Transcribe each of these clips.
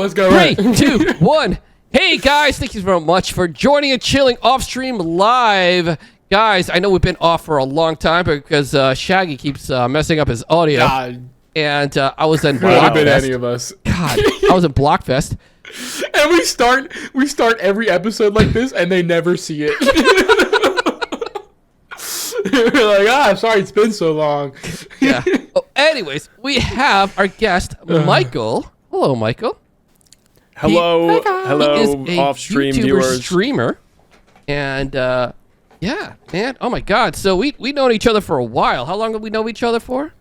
Let's go. 3, 2, 1. Hey guys, thank you very much for joining and chilling OffStream live. Guys, I know we've been off for a long time because Shaggy keeps messing up his audio. God. And I was in Could have been Bloxfest. any of us. God, I was in Bloxfest. And we start every episode like this, and they never see it. We're like, sorry, it's been so long. Yeah. Oh, anyways, we have our guest, Michael. Hello, Michael. Hello, He is a OffStream YouTuber viewers. streamer. And, yeah, man. Oh, my God. So we known each other for a while. How long have we known each other for?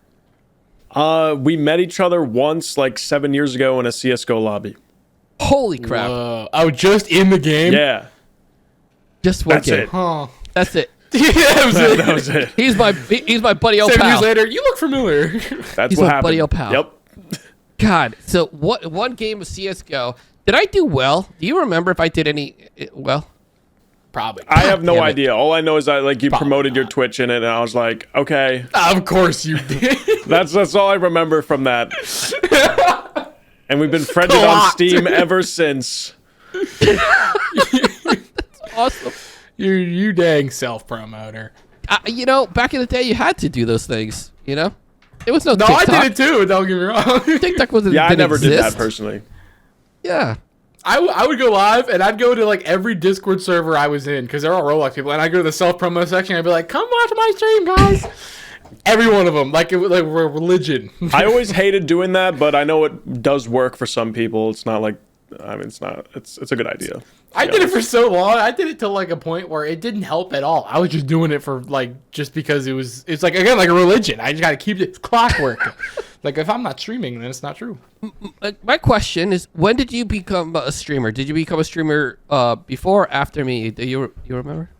We met each other once, like 7 years ago, in a CS:GO lobby. Holy crap. Oh, just in the game? Yeah, Just one that's game. it. Huh. That's it. Yeah, that was it. That was it. He's my buddy old 7 years pal. later, you look familiar. That's He's what my happened. buddy old pal. Yep. God. So what? One game of CS:GO. Did I do well? Do you remember if I did any well? Probably. I have no damn it. idea. All I know is that you Probably promoted your not. Twitch in it, and I was like, okay. Of course you did. That's all I remember from that. And we've been friended on Blocked. Steam ever since. Awesome. You dang self-promoter. You know, back in the day, you had to do those things. You know, there was no No, TikTok. I did it too. Don't get me wrong. TikTok wasn't. Yeah, I didn't never did exist. that personally. Yeah. I would go live and I'd go to like every Discord server I was in because they're all Roblox people, and I'd go to the self-promo section and I'd be like, come watch my stream, guys. Every one of them, like it was like we're religion. I always hated doing that, but I know it does work for some people. It's not like, I mean, it's not. It's a good idea. I did it for so long. I did it till like a point where it didn't help at all. I was just doing it for like just because it's like again like a religion. I just got to keep it clockwork. Like if I'm not streaming, then it's not true. My question is, when did you become a streamer? Did you become a streamer before or after me? Do you remember?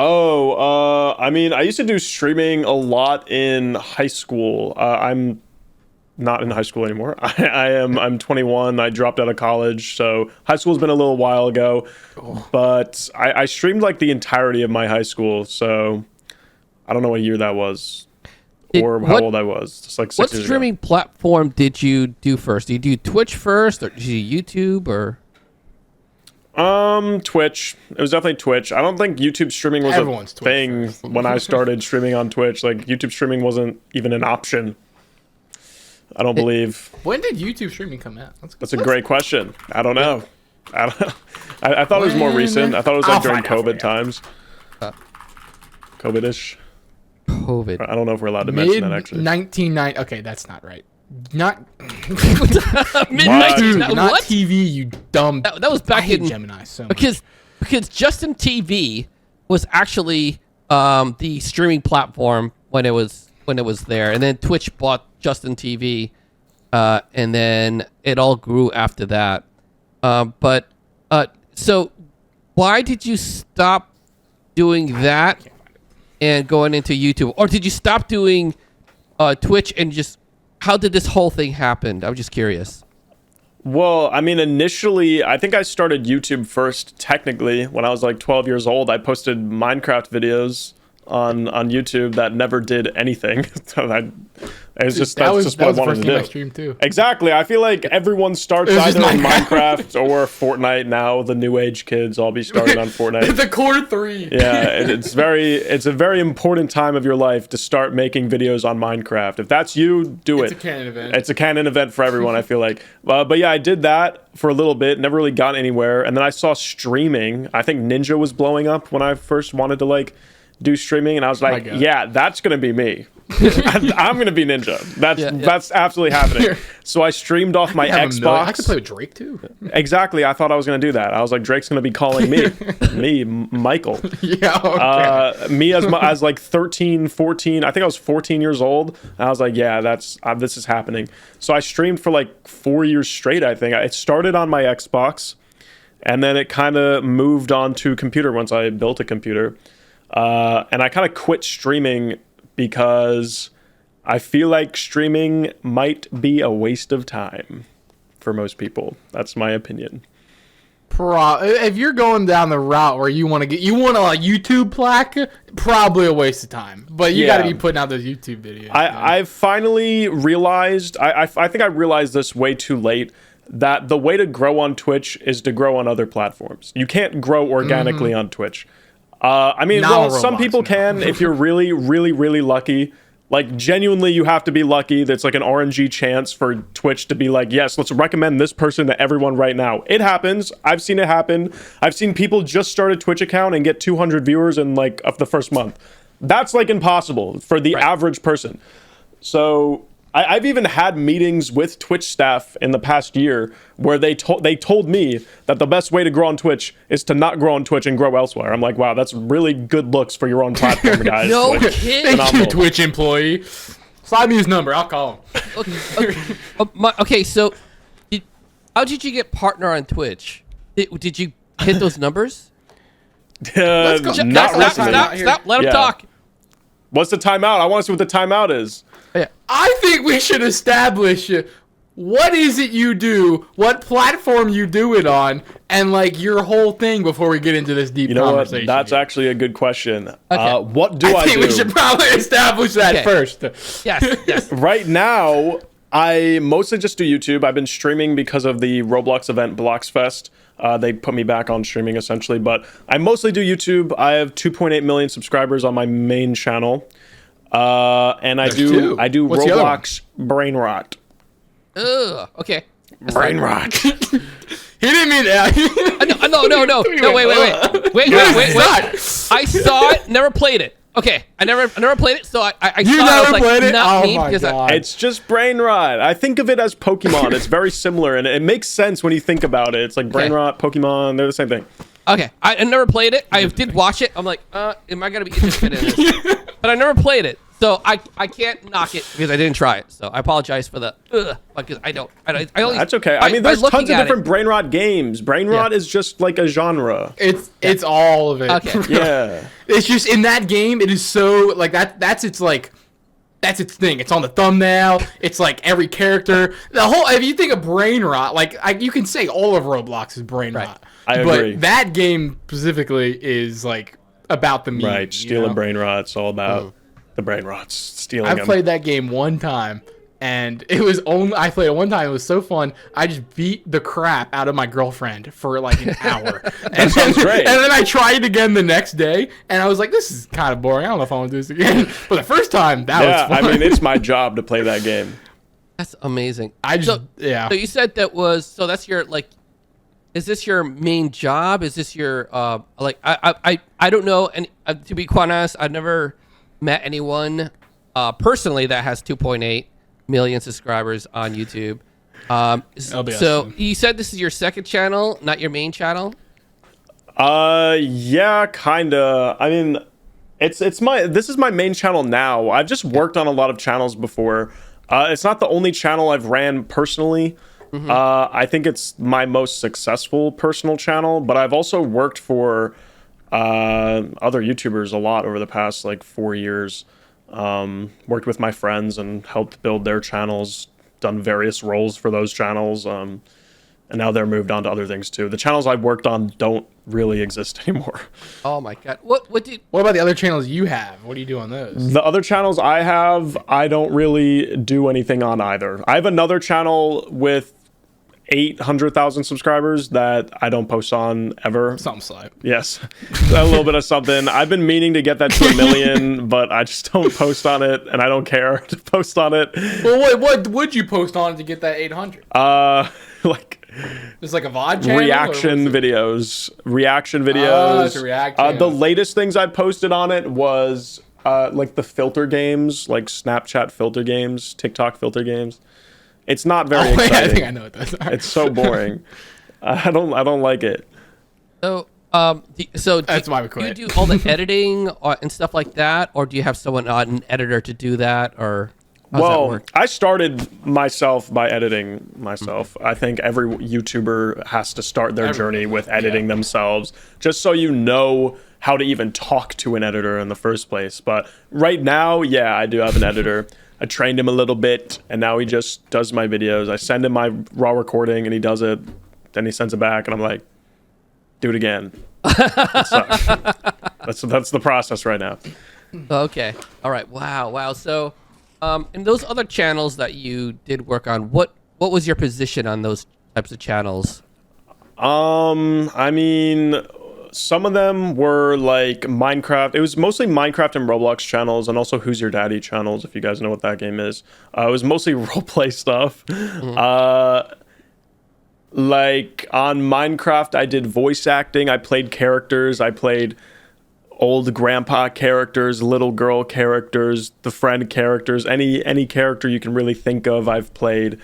Oh, I mean, I used to do streaming a lot in high school. I'm not in high school anymore. I'm 21. I dropped out of college, so high school's been a little while ago. But I streamed like the entirety of my high school, so I don't know what year that was or how old I was. Just like 6 What years streaming platform did you do first? Did you do Twitch first, or did you do YouTube, or? Twitch. It was definitely Twitch. I don't think YouTube streaming was Everyone's a Twitch thing first. when I started streaming on Twitch. Like YouTube streaming wasn't even an option. I don't believe. When did YouTube streaming come out? That's a great question. I don't know. I thought it was more When? recent. I thought it was I'll like during find out for COVID you. times. COVID-ish. COVID. I don't know if we're allowed to mention Mid that actually. 1990. Okay, that's not right. Not Midnight. dude, What? not TV. You dumb. That was I back hate in Gemini so much. because Justin TV was actually the streaming platform when it was there, and then Twitch bought Justin TV, and then it all grew after that. So why did you stop doing that and going into YouTube, or did you stop doing Twitch and just how did this whole thing happen? I'm just curious. Well, I mean, initially, I think I started YouTube first, technically, when I was like 12 years old. I posted Minecraft videos on YouTube that never did anything. So that's just what I wanted the to first do. game I streamed too. Exactly. I feel like everyone starts It was just either in Minecraft. Minecraft or Fortnite now. The new age kids all be starting on Fortnite. The core 3. Yeah, and it's a very important time of your life to start making videos on Minecraft. If that's you, do It's it. a canon event. It's a canon event for everyone, I feel like. But yeah, I did that for a little bit, never really got anywhere. And then I saw streaming. I think Ninja was blowing up when I first wanted to like do streaming, and I was like, God. yeah, that's gonna be me. I'm gonna be Ninja. That's absolutely happening. So I streamed off my Xbox. I could play with Drake too. Exactly. I thought I was gonna do that. I was like, Drake's gonna be calling me, Michael. Yeah. Okay. Me as like 13, 14. I think I was 14 years old. And I was like, yeah, this is happening. So I streamed for like 4 years straight. I think it started on my Xbox, and then it kind of moved on to computer once I built a computer. And I kind of quit streaming because I feel like streaming might be a waste of time for most people. That's my opinion. If you're going down the route where you want a YouTube plaque, probably a waste of time. But you got to be putting out those YouTube videos. I finally realized, I think I realized this way too late, that the way to grow on Twitch is to grow on other platforms. You can't grow organically on Twitch. I mean, Not well, on some Roblox, people no. can if you're really, really, really lucky. Like, genuinely, you have to be lucky. That's like an RNG chance for Twitch to be like, yes, let's recommend this person to everyone right now. It happens. I've seen it happen. I've seen people just start a Twitch account and get 200 viewers in like of the first month. That's like impossible for the average person. So I've even had meetings with Twitch staff in the past year where they told me that the best way to grow on Twitch is to not grow on Twitch and grow elsewhere. I'm like, wow, that's really good looks for your own platform, guys. No Like, kidding. Thank you, Twitch employee. Slide me his number. I'll call him. Okay, so how did you get partner on Twitch? Did you hit those numbers? not recently. Stop. Let him Yeah. talk. What's the timeout? I want to see what the timeout is. I think we should establish what is it you do, what platform you do it on, and like your whole thing before we get into this deep You know what? conversation. That's here. actually a good question. Okay. What do I I think do? we should probably establish that Okay. first. Yes. Right now, I mostly just do YouTube. I've been streaming because of the Roblox event Bloxfest. They put me back on streaming essentially, but I mostly do YouTube. I have 2.8 million subscribers on my main channel. And I There's do two. I do What's the other one? Roblox brain rot. Ugh. Okay. Brain rot. He didn't mean that. No. No. Wait. I saw it. Never played it. Okay. I never played it. So I You saw it. I was never like, played it? not Oh me, my because God. It's just brain rot. I think of it as Pokemon. It's very similar, and it makes sense when you think about it. It's like brain Okay. rot, Pokemon. They're the same thing. Okay, I never played it. I did watch it. I'm like, am I gonna be interested in this? But I never played it, so I can't knock it because I didn't try it. So I apologize for the because I only. That's okay. I mean, there's by tons looking of at different it- brain rot games. Brain rot is just like a genre. It's all of it. Okay. Yeah. It's just in that game. It is so like that. That's its like. That's its thing. It's on the thumbnail. It's like every character. The whole. If you think of brain rot, like you can say all of Roblox is brain rot. I agree. But that game specifically is like about the meme. Right. Stealing brain rot. It's all about the brain rots. Stealing I've them. played that game one time, and it was only I played it one time. It was so fun. I just beat the crap out of my girlfriend for like an hour. That sounds great. And then I tried it again the next day, and I was like, "This is kind of boring. I don't know if I want to do this again." But the first time, that Yeah, was fun. I mean, it's my job to play that game. That's amazing. I just So you said so that's your like. Is this your main job? Is this your like I don't know, and to be quite honest, I've never met anyone personally that has 2.8 million subscribers on YouTube. So you said this is your second channel, not your main channel? Yeah, kinda. I mean, this is my main channel now. I've just worked on a lot of channels before. It's not the only channel I've ran personally. I think it's my most successful personal channel, but I've also worked for other YouTubers a lot over the past like 4 years. Worked with my friends and helped build their channels, done various roles for those channels, and now they're moved on to other things too. The channels I've worked on don't really exist anymore. Oh my god. What What about the other channels you have? What do you do on those? The other channels I have, I don't really do anything on either. I have another channel with 800,000 subscribers that I don't post on ever. Something slight. Yes, a little bit of something. I've been meaning to get that to 1 million, but I just don't post on it, and I don't care to post on it. Well, what would you post on to get that 800? Like Just like a VOD channel? reaction videos. it's a react channel. The latest things I posted on it was like the filter games, like Snapchat filter games, TikTok filter games. It's not very exciting. I think I know what those are. It's so boring. I don't like it. So That's why we do you quit. do all the editing and stuff like that, or do you have someone an editor to do that, or how does that Well, work? I started myself by editing myself. I think every YouTuber has to start their journey with editing themselves, just so you know how to even talk to an editor in the first place. But right now, yeah, I do have an editor. I trained him a little bit, and now he just does my videos. I send him my raw recording, and he does it. Then he sends it back, and I'm like, do it again. It sucks. That's the process right now. Okay. All right. Wow. So, in those other channels that you did work on, what was your position on those types of channels? I mean, some of them were like Minecraft. It was mostly Minecraft and Roblox channels, and also Who's Your Daddy channels, if you guys know what that game is. It was mostly roleplay stuff. Like on Minecraft, I did voice acting. I played characters. I played old grandpa characters, little girl characters, the friend characters, any character you can really think of, I've played.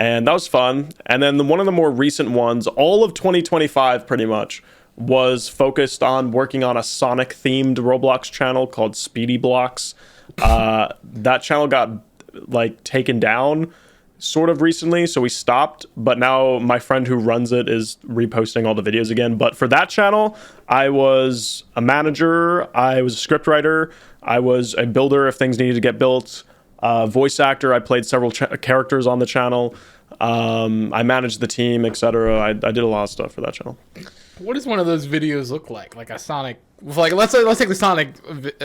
And that was fun. And then one of the more recent ones, all of 2025 pretty much, was focused on working on a Sonic themed Roblox channel called Speedy Blocks. That channel got like taken down sort of recently, so we stopped, but now my friend who runs it is reposting all the videos again. But for that channel, I was a manager, I was a scriptwriter, I was a builder if things needed to get built, voice actor, I played several characters on the channel, I managed the team, etc. I did a lot of stuff for that channel. What does one of those videos look like? Like a Sonic, like let's take the Sonic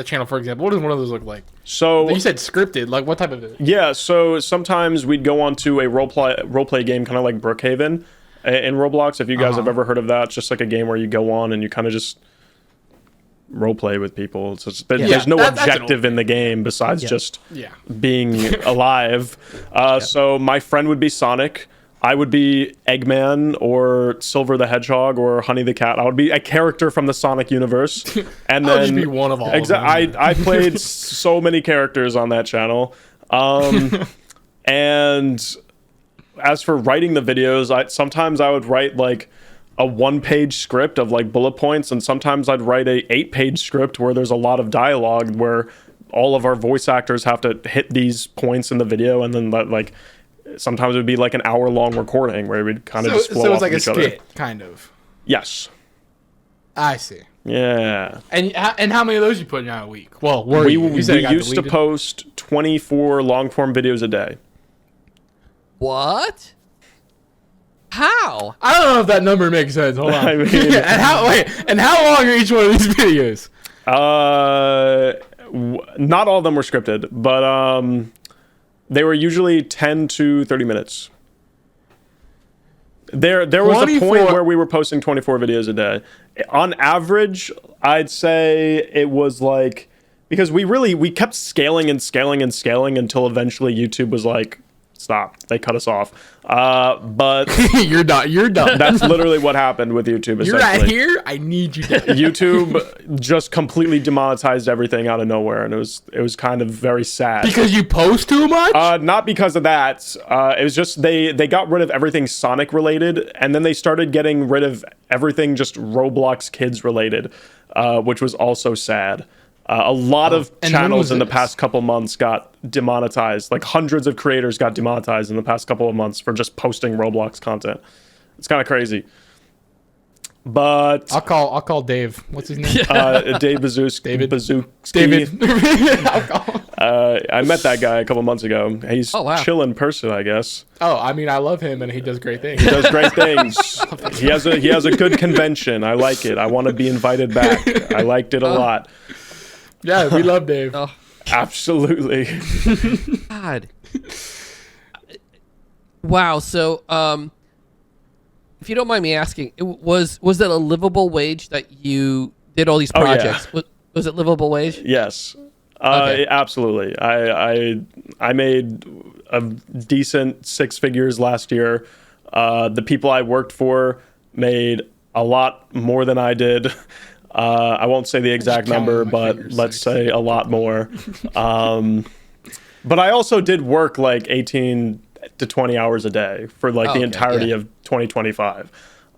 channel for example. What does one of those look like? So you said scripted. Like what type of it? Yeah, so sometimes we'd go on to a roleplay game, kind of like Brookhaven in Roblox. If you guys have ever heard of that, it's just like a game where you go on and you kind of just roleplay with people. So there's no objective in the game besides just being alive. So my friend would be Sonic. I would be Eggman or Silver the Hedgehog or Honey the Cat. I would be a character from the Sonic universe. And then just be one of all of them. I played so many characters on that channel. And as for writing the videos, sometimes I would write like a 1-page script of like bullet points, and sometimes I'd write a 8-page script where there's a lot of dialogue where all of our voice actors have to hit these points in the video, and then like sometimes it would be like an hour-long recording where we'd kind of just flow off like each a other. skit, kind of. Yes. I see. Yeah. And how many of those you put out a week? Well, we used to post 24 long-form videos a day. What? How? I don't know if that number makes sense. Hold on. I mean, and how long are each one of these videos? Not all of them were scripted, but they were usually 10 to 30 minutes. There was a point where we were posting 24 videos a day. On average, I'd say it was like, because we kept scaling and scaling and scaling until eventually YouTube was like, stop. They cut us off. But you're done. That's literally what happened with YouTube. You're not here. I need you to. YouTube just completely demonetized everything out of nowhere, and it was kind of very sad. Because you post too much? Not because of that. It was just they got rid of everything Sonic related, and then they started getting rid of everything just Roblox kids related, which was also sad. A lot of channels in the past couple months got demonetized. Like hundreds of creators got demonetized in the past couple of months for just posting Roblox content. It's kind of crazy. But I'll call Dave. What's his name? Dave Bazooks. David. Bazooks. David. I'll call him. I met that guy a couple months ago. He's chill in person, I guess. Oh, I mean, I love him, and he does great things. He does great things. He has a good convention. I like it. I want to be invited back. I liked it a lot. Yeah, we love Dave. Absolutely. God. Wow. So, if you don't mind me asking, was it a livable wage that you did all these projects? Oh, yeah. Was it livable wage? Yes. Okay. Absolutely. I made a decent 6 figures last year. The people I worked for made a lot more than I did. I won't say the exact number, but let's say a lot more. But I also did work like 18 to 20 hours a day for like the entirety of 2025.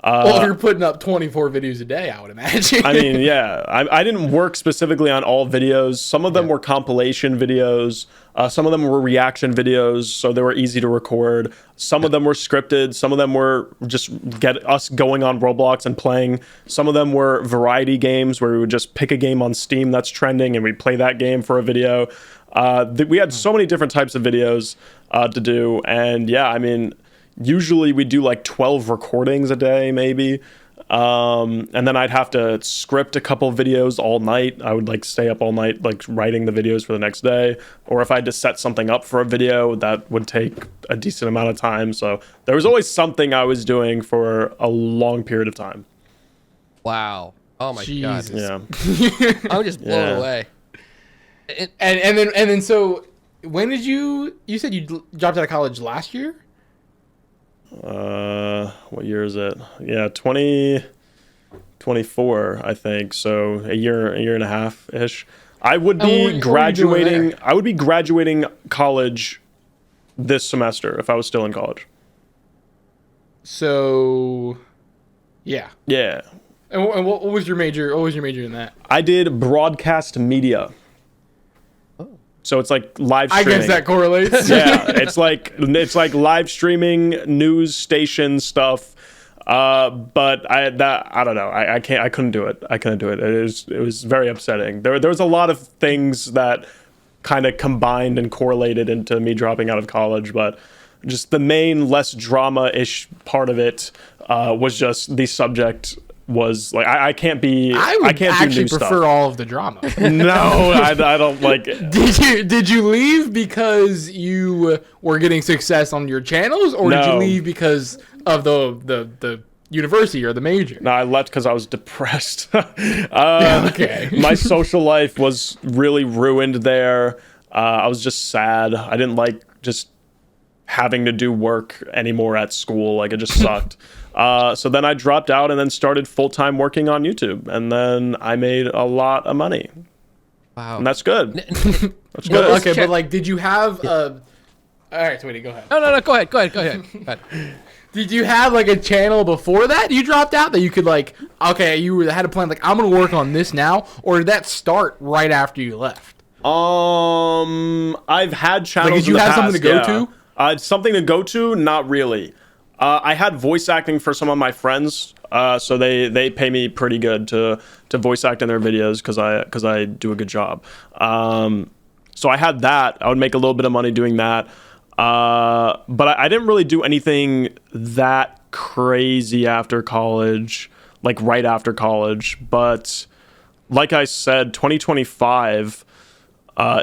Well, if you're putting up 24 videos a day, I would imagine. I mean, yeah. I didn't work specifically on all videos. Some of them were compilation videos. Some of them were reaction videos, so they were easy to record. Some of them were scripted. Some of them were just get us going on Roblox and playing. Some of them were variety games where we would just pick a game on Steam that's trending and we'd play that game for a video. We had so many different types of videos to do. And yeah, I mean, usually we do like 12 recordings a day, maybe. And then I'd have to script a couple videos all night. I would like stay up all night like writing the videos for the next day, or if I had to set something up for a video, that would take a decent amount of time. So there was always something I was doing for a long period of time. Wow. Oh my Jesus. god. Yeah. I'm just blown away. And then so when did you said you dropped out of college last year? What year is it? Yeah, 2024, I think. So a year and a half ish. I would be graduating. I would be graduating college this semester if I was still in college. So, yeah. Yeah. And what was your major? What was your major in that? I did broadcast media. So it's like live streaming. I guess that correlates. Yeah, it's like live streaming news station stuff. But I don't know. I couldn't do it. I couldn't do it. It was very upsetting. There was a lot of things that kind of combined and correlated into me dropping out of college, but just the main less drama-ish part of it was just the subject was like I can't be. I can't actually do new prefer stuff. all of the drama. No, I don't like it. Did you leave because you were getting success on your channels, or did you No. leave because of the university or the major? No, I left because I was depressed. Okay. My social life was really ruined there. I was just sad. I didn't like just having to do work anymore at school. Like, it just sucked. So then I dropped out and then started full-time working on YouTube. And then I made a lot of money. Wow. And that's good. That's But, good. okay, but like, did you have a? All right, Tweety, go ahead. No. Go ahead. Did you have like a channel before that you dropped out that you could like? Okay, you had a plan like I'm gonna work on this now, or did that start right after you left? I've had channels. Like, did you in the have something to past, go to? Something to go to? Not really. I had voice acting for some of my friends, so they pay me pretty good to voice act in their videos because I do a good job. So I had that. I would make a little bit of money doing that, but I didn't really do anything that crazy after college, like right after college. But like I said, 2025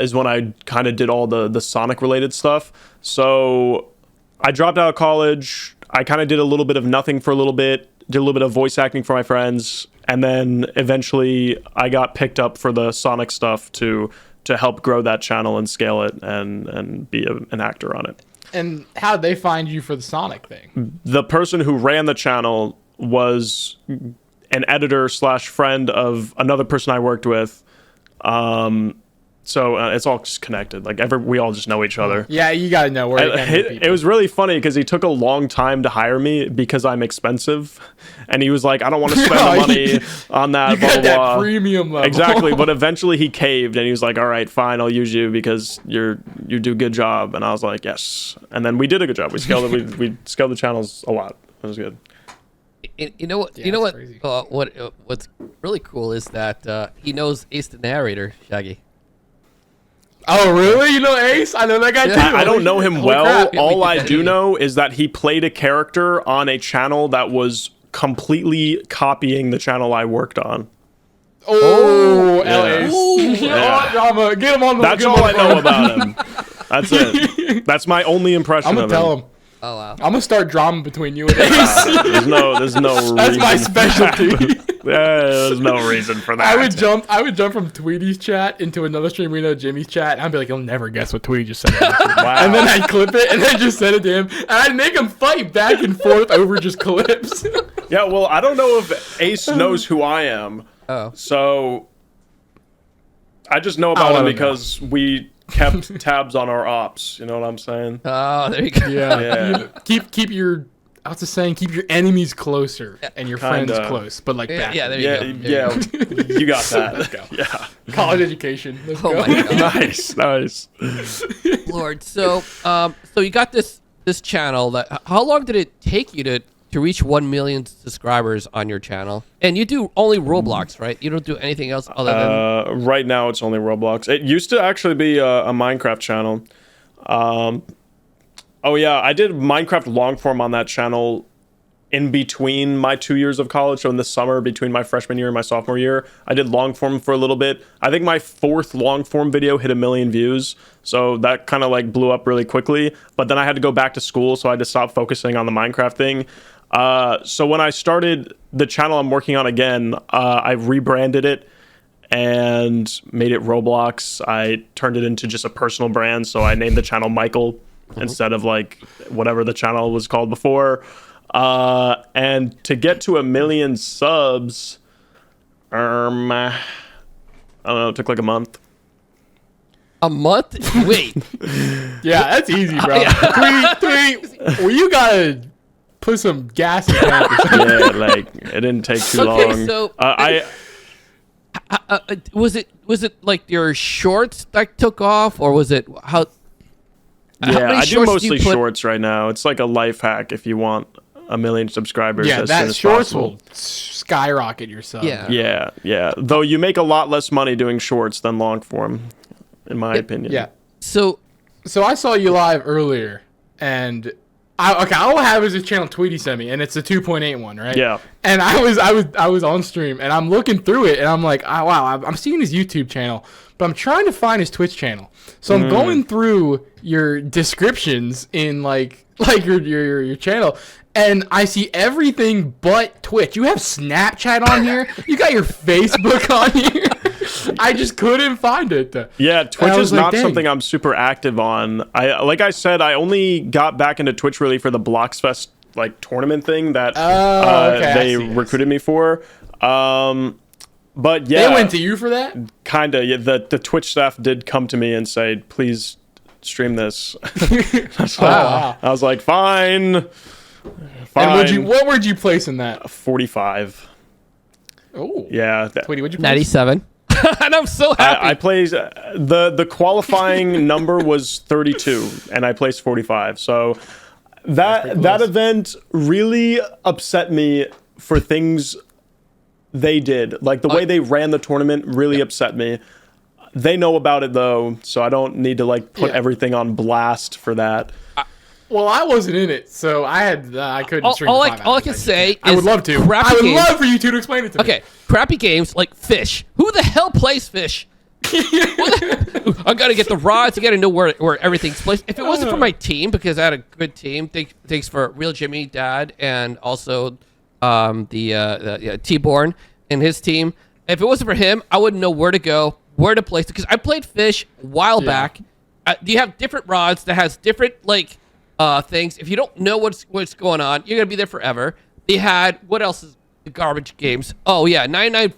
is when I kind of did all the Sonic related stuff. So I dropped out of college. I kind of did a little bit of nothing for a little bit, did a little bit of voice acting for my friends, and then eventually I got picked up for the Sonic stuff to help grow that channel and scale it and be an actor on it. And how'd they find you for the Sonic thing? The person who ran the channel was an editor / friend of another person I worked with. So it's all just connected. Like we all just know each other. Yeah, you gotta know where to get people. It was really funny because he took a long time to hire me because I'm expensive, and he was like, "I don't want to spend the money on that." You blah, got blah, that blah. premium level. Exactly, but eventually he caved, and he was like, "All right, fine, I'll use you because you do a good job." And I was like, "Yes." And then we did a good job. We scaled it. We scaled the channels a lot. It was good. You know what? Yeah, you know it's what? crazy. What's really cool is that he knows Ace the narrator, Shaggy. Oh, really? You know Ace? I know that guy too. I don't know him Holy well. crap. All I do know is that he played a character on a channel that was completely copying the channel I worked on. Oh, Yeah. Ace. Yeah. Oh, drama. Get him on the. That's get him all on I the know phone. about him. That's it. That's my only impression I'm of gonna him. tell him. Oh wow. I'm gonna start drama between you and Ace. There's no reason. That's my specialty. There's no reason for that. I would jump from Tweety's chat into another stream we know Jimmy's chat, and I'd be like, you'll never guess what Tweety just said. Wow. And then I'd clip it and then just send it to him, and I'd make him fight back and forth over just clips. Yeah, well, I don't know if Ace knows who I am. Oh. So I just know about I him don't because we kept tabs on our ops. You know what I'm saying? Oh, there you go. Yeah. Keep your. What's the saying? Keep your enemies closer and your friends Kinda. close, but like back. Yeah, there you Yeah, go. There you yeah, you got that. Let's go. Yeah. College education. Let's Oh go. my god. Nice. Lord. So you got this channel that how long did it take you to reach 1 million subscribers on your channel? And you do only Roblox, right? You don't do anything else other than Right now, it's only Roblox. It used to actually be a Minecraft channel. Oh yeah, I did Minecraft long form on that channel in between my 2 years of college. So in the summer between my freshman year and my sophomore year, I did long form for a little bit. I think my 4th long form video hit 1 million views. So that kind of like blew up really quickly. But then I had to go back to school, so I had to stop focusing on the Minecraft thing. So when I started the channel I'm working on again, I rebranded it and made it Roblox. I turned it into just a personal brand. So I named the channel Michael instead of like whatever the channel was called before. And to get to 1 million subs, I don't know, it took like a month. A month? Wait. Yeah, that's easy, bro. Tweety, well, you gotta put some gas in that. Yeah, like it didn't take too long. So I was it like your shorts that took off, or was it how? Yeah, I do shorts mostly you put- shorts right now. It's like a life hack if you want 1 million subscribers Yeah, as soon that as shorts possible. will skyrocket your sub. Yeah. Yeah. Though you make a lot less money doing shorts than long form, in my opinion. Yeah. So I saw you live earlier, and all I have is this channel Tweety sent me, and it's the 2.8 one, right? Yeah. And I was on stream, and I'm looking through it, and I'm like, oh, wow, I'm seeing his YouTube channel, but I'm trying to find his Twitch channel. So I'm going through your descriptions in like your channel, and I see everything but Twitch. You have Snapchat on here. You got your Facebook on here. I just couldn't find it. Yeah, Twitch I is was like, not dang. something I'm super active on. Like I said, I only got back into Twitch really for the Bloxfest like tournament thing that okay, I they see. recruited me for. But yeah, They went to you for that? kind of. Yeah, the Twitch staff did come to me and say, "Please stream this." Wow. I was like, "Fine." And what would you place in that? 45. Oh. Yeah. Tweety, what'd you place? 97. And I'm so happy. I placed the qualifying number was 32 and I placed 45. So that event really upset me for things they did. Like the way they ran the tournament really upset me. They know about it though, so I don't need to like put everything on blast for that. Well, I wasn't in it, so I couldn't stream all for I 5 hours. can say I is would love to. crappy I would games- love for you two to explain it to me. Okay, crappy games like Fish. Who the hell plays Fish? I gotta get the rods. I gotta know where everything's placed. If it wasn't for my team, because I had a good team, thanks for Real Jimmy, Dad, and also T-Born and his team. If it wasn't for him, I wouldn't know where to go, where to place it. Because I played Fish a while back. You have different rods that has different like things. If you don't know what's going on, you're gonna be there forever. They had what else is the garbage games? Oh yeah, 99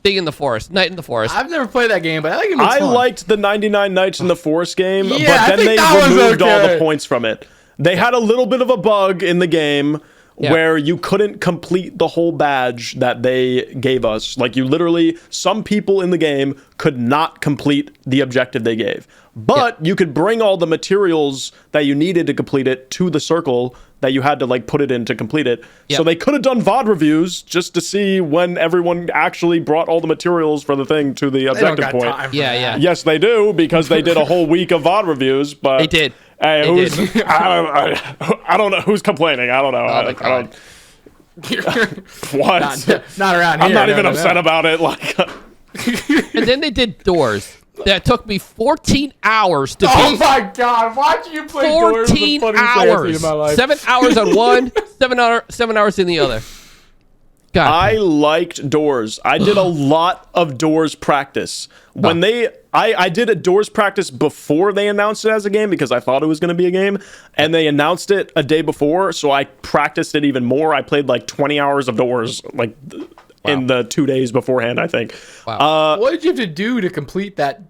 thing in the forest, night in the forest. I've never played that game, but I think it makes I fun. liked the 99 Nights in the Forest game, Yeah, I but then think they that was removed all okay. the points from it. They had a little bit of a bug in the game where you couldn't complete the whole badge that they gave us. Like you literally, some people in the game could not complete the objective they gave. But you could bring all the materials that you needed to complete it to the circle that you had to like put it in to complete it. So they could have done VOD reviews just to see when everyone actually brought all the materials for the thing to the They don't objective got point. time for Yeah, that. yeah. Yes, they do, because they did a whole week of VOD reviews. But They did. Hey, They who's, I don't know who's complaining. I don't know. Oh my I God. don't. What? Not around here. I'm not even no, upset no. about it. Like, And then they did Doors. That took me 14 hours to Oh beat. my god, watching you play Doors was the 14 funniest thing I've seen hours. in my life. 7 hours on one, 7 hours in the other. God. I liked Doors. I did a lot of Doors practice. When I did a Doors practice before they announced it as a game because I thought it was going to be a game, and they announced it a day before, so I practiced it even more. I played like 20 hours of Doors, like in the 2 days beforehand, I think. Wow. What did you have to do to complete that,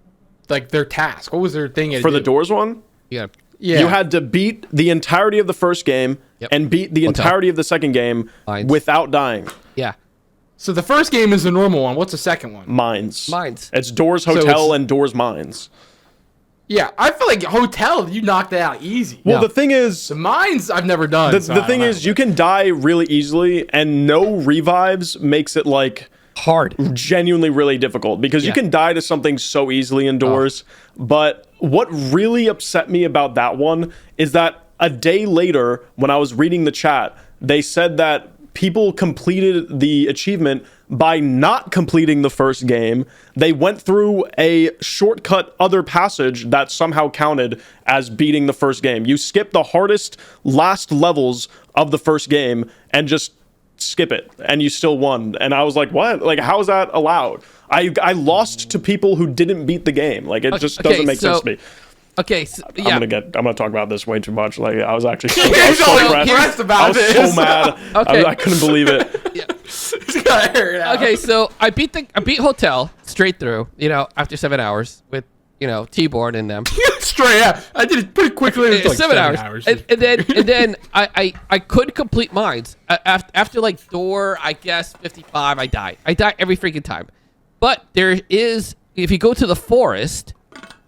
like their task? What was their thing? For the Doors one, Yeah. Yeah. you had to beat the entirety of the first game and beat the entirety of the second game Mines. without dying. Yeah. So the first game is the normal one. What's the second one? Mines. Mines. It's Doors Hotel it's- and Doors Mines. Yeah, I feel like Hotel, you knocked that out easy. Well, Yeah. the thing is, The Mines, I've never done. the so I thing don't is, know. you can die really easily, and no revives makes it like Hard. genuinely really difficult because you Yeah. can die to something so easily indoors. But what really upset me about that one is that a day later, when I was reading the chat, they said that people completed the achievement by not completing the first game. They went through a shortcut other passage that somehow counted as beating the first game. You skip the hardest last levels of the first game and just skip it, and you still won. And I was like, what? Like, how is that allowed? I lost to people who didn't beat the game. Like, it just doesn't make sense to me. Okay, so, yeah. I'm gonna talk about this way too much. Like, I was actually so, impressed about I was this. so mad. Okay. I couldn't believe it. Just gotta air it out. Okay, so I beat Hotel straight through, after 7 hours with, T-board in them. Straight up. I did it pretty quickly. It was like 7 hours. And then I could complete mines. After like door, I guess, 55, I die. I die every freaking time. But there is, if you go to the forest,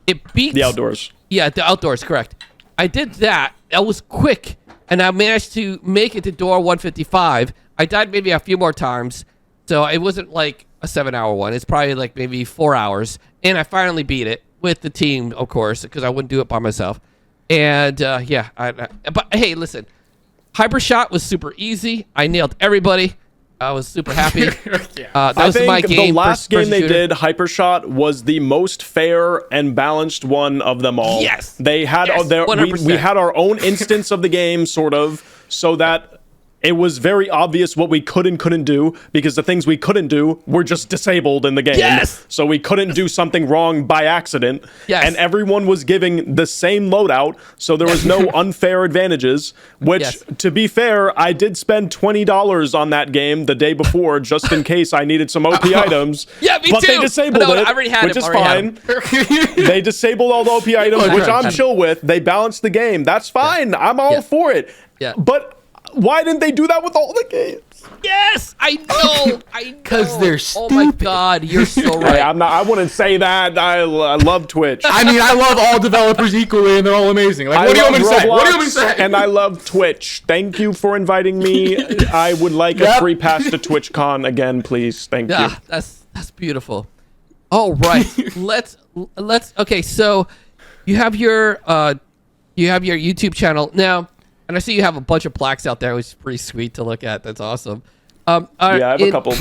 it beats... The outdoors. Yeah, the outdoors, correct. I did that. That was quick. And I managed to make it to door 155. I died maybe a few more times. So it wasn't like a 7-hour one. It's probably like maybe 4 hours. And I finally beat it with the team, of course, because I wouldn't do it by myself. And yeah, but hey, listen. Hypershot was super easy. I nailed everybody. I was super happy. Yeah. That was my game. The last game they shooter. did, Hypershot, was the most fair and balanced one of them all. Yes. They had Yes, we had our own instance of the game, sort of, so that it was very obvious what we could and couldn't do, because the things we couldn't do were just disabled in the game. Yes! So we couldn't do something wrong by accident. Yes. And everyone was giving the same loadout, so there was no unfair advantages, which, Yes. to be fair, I did spend $20 on that game the day before, just in case I needed some OP items. Yeah, me but too. They disabled No, it, I already had which him, is already fine. They disabled all the OP items, I which had I'm him. chill with. They balanced the game. That's fine. I'm all Yeah. for it. Yeah. But why didn't they do that with all the games? Yes, I know. I know. 'Cause they're Oh my stupid. God, you're so Hey, right. I wouldn't say that. I love Twitch. I mean, I love all developers equally, and they're all amazing. Like, I what do you love want me to say? What do you want me to Roblox, say? and I love Twitch. Thank you for inviting me. I would like a Yep. free pass to TwitchCon again, please. Thank you. Yeah, that's beautiful. All right, let's. Okay, so you have your YouTube channel now, and I see you have a bunch of plaques out there, which is pretty sweet to look at. That's awesome. Yeah, I have a couple.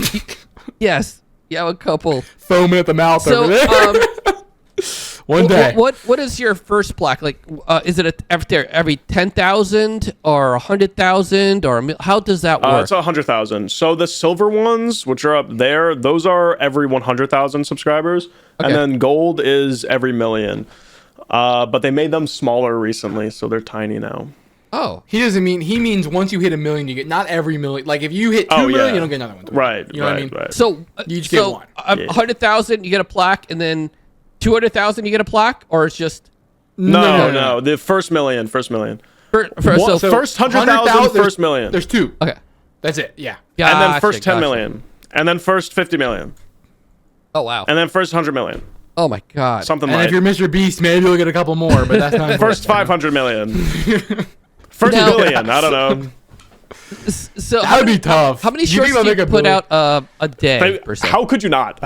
Yes, you have a couple. Foaming at the mouth So, over there. One day. what is your first plaque like? Is it every 10,000 or 100,000 or how does that work? It's 100,000. So the silver ones, which are up there, those are every 100,000 subscribers, Okay. and then gold is every million. But they made them smaller recently, so they're tiny now. Oh, He doesn't mean, he means once you hit 1 million, you get, not every million. Like, if you hit 2 million, you don't get another one. Right, You know what I right, mean? right. so You just get one. 100,000 you get a plaque, and then 200,000 you get a plaque, or it's just No. The first million. so First 100,000, first million. There's two. okay. That's it. Yeah. And then first 10 Gotcha. million. And then first 50 million. Oh wow. And then first 100 million. Oh my God. Something And like if you're Mr. Beast, maybe you'll get a couple more, but that's not first 500 million. First Now- billion. I don't know. So That would be tough. How many Do you shorts think I'll do you make a put billion? out a day? Per se? How could you not?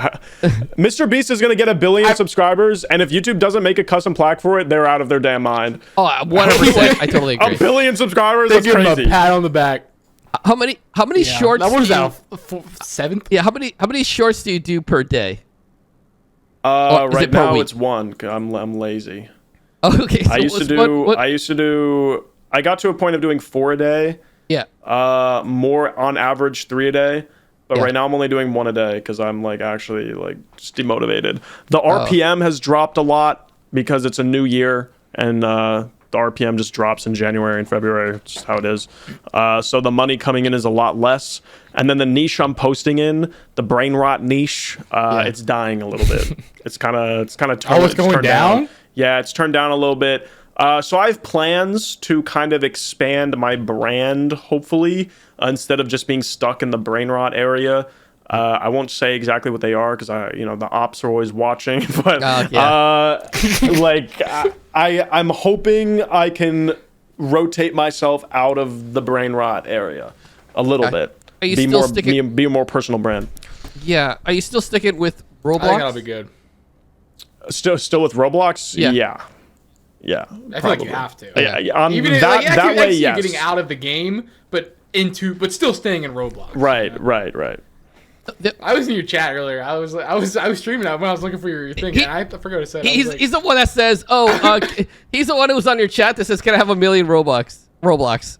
Mr. Beast is going to get 1 billion subscribers, and if YouTube doesn't make a custom plaque for it, they're out of their damn mind. Oh, 100%. I totally agree. 1 billion subscribers? They That's give him a crazy. pat on the back. How many Yeah. shorts? What was do you- that? Seventh? Yeah, how many shorts do you do per day? Or is Right it per now week? it's 1. 'Cause I'm lazy. Oh, okay. So I used to do. I got to a point of doing 4 a day. yeah. More on average 3 a day. But Yeah. right now I'm only doing 1 a day because I'm like actually like just demotivated. The Oh. RPM has dropped a lot because it's a new year, and the RPM just drops in January and February. It's just how it is. So the money coming in is a lot less. And then the niche I'm posting in, the brain rot niche, it's dying a little bit. it's kind of it's going down? Yeah, it's turned down a little bit. So I have plans to kind of expand my brand, hopefully, instead of just being stuck in the brain rot area. I won't say exactly what they are because the ops are always watching. But I'm hoping I can rotate myself out of the brain rot area a little bit. Are you be still more sticking- be a more personal brand. Yeah. Are you still sticking with Roblox? I think that'll be good. Still with Roblox? Yeah. Yeah. Yeah, I feel like you have to. Yeah, Even if, that I can way, see yes. getting out of the game, but still staying in Roblox. Right, you know? right. I was in your chat earlier. I was streaming that when I was looking for your thing. And I forgot what I said. He's the one that says, he's the one who was on your chat that says, "Can I have 1 million Robux?" Roblox.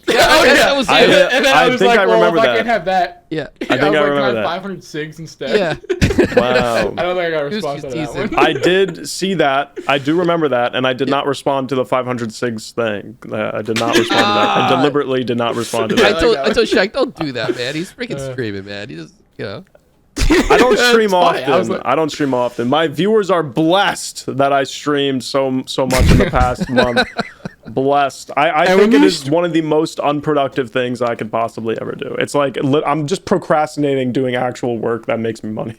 That was you. And then I was think like, I well, remember if I that. can't have that. Yeah. I think I was like, remember can I that. have 500 SIGs instead? Yeah. Wow. I don't think I got a He was response to just that teasing. one. I did see that. I do remember that, and I did not respond to the 500 SIGs thing. I did not respond to that. I deliberately did not respond to I that. told Shaq, don't do that, man. He's freaking screaming, man. He just, I don't stream It's funny. I was often. like- I don't stream often. My viewers are blessed that I streamed so much in the past month. Blessed. I think when it you is one of the most unproductive things I could possibly ever do. It's like I'm just procrastinating doing actual work that makes me money.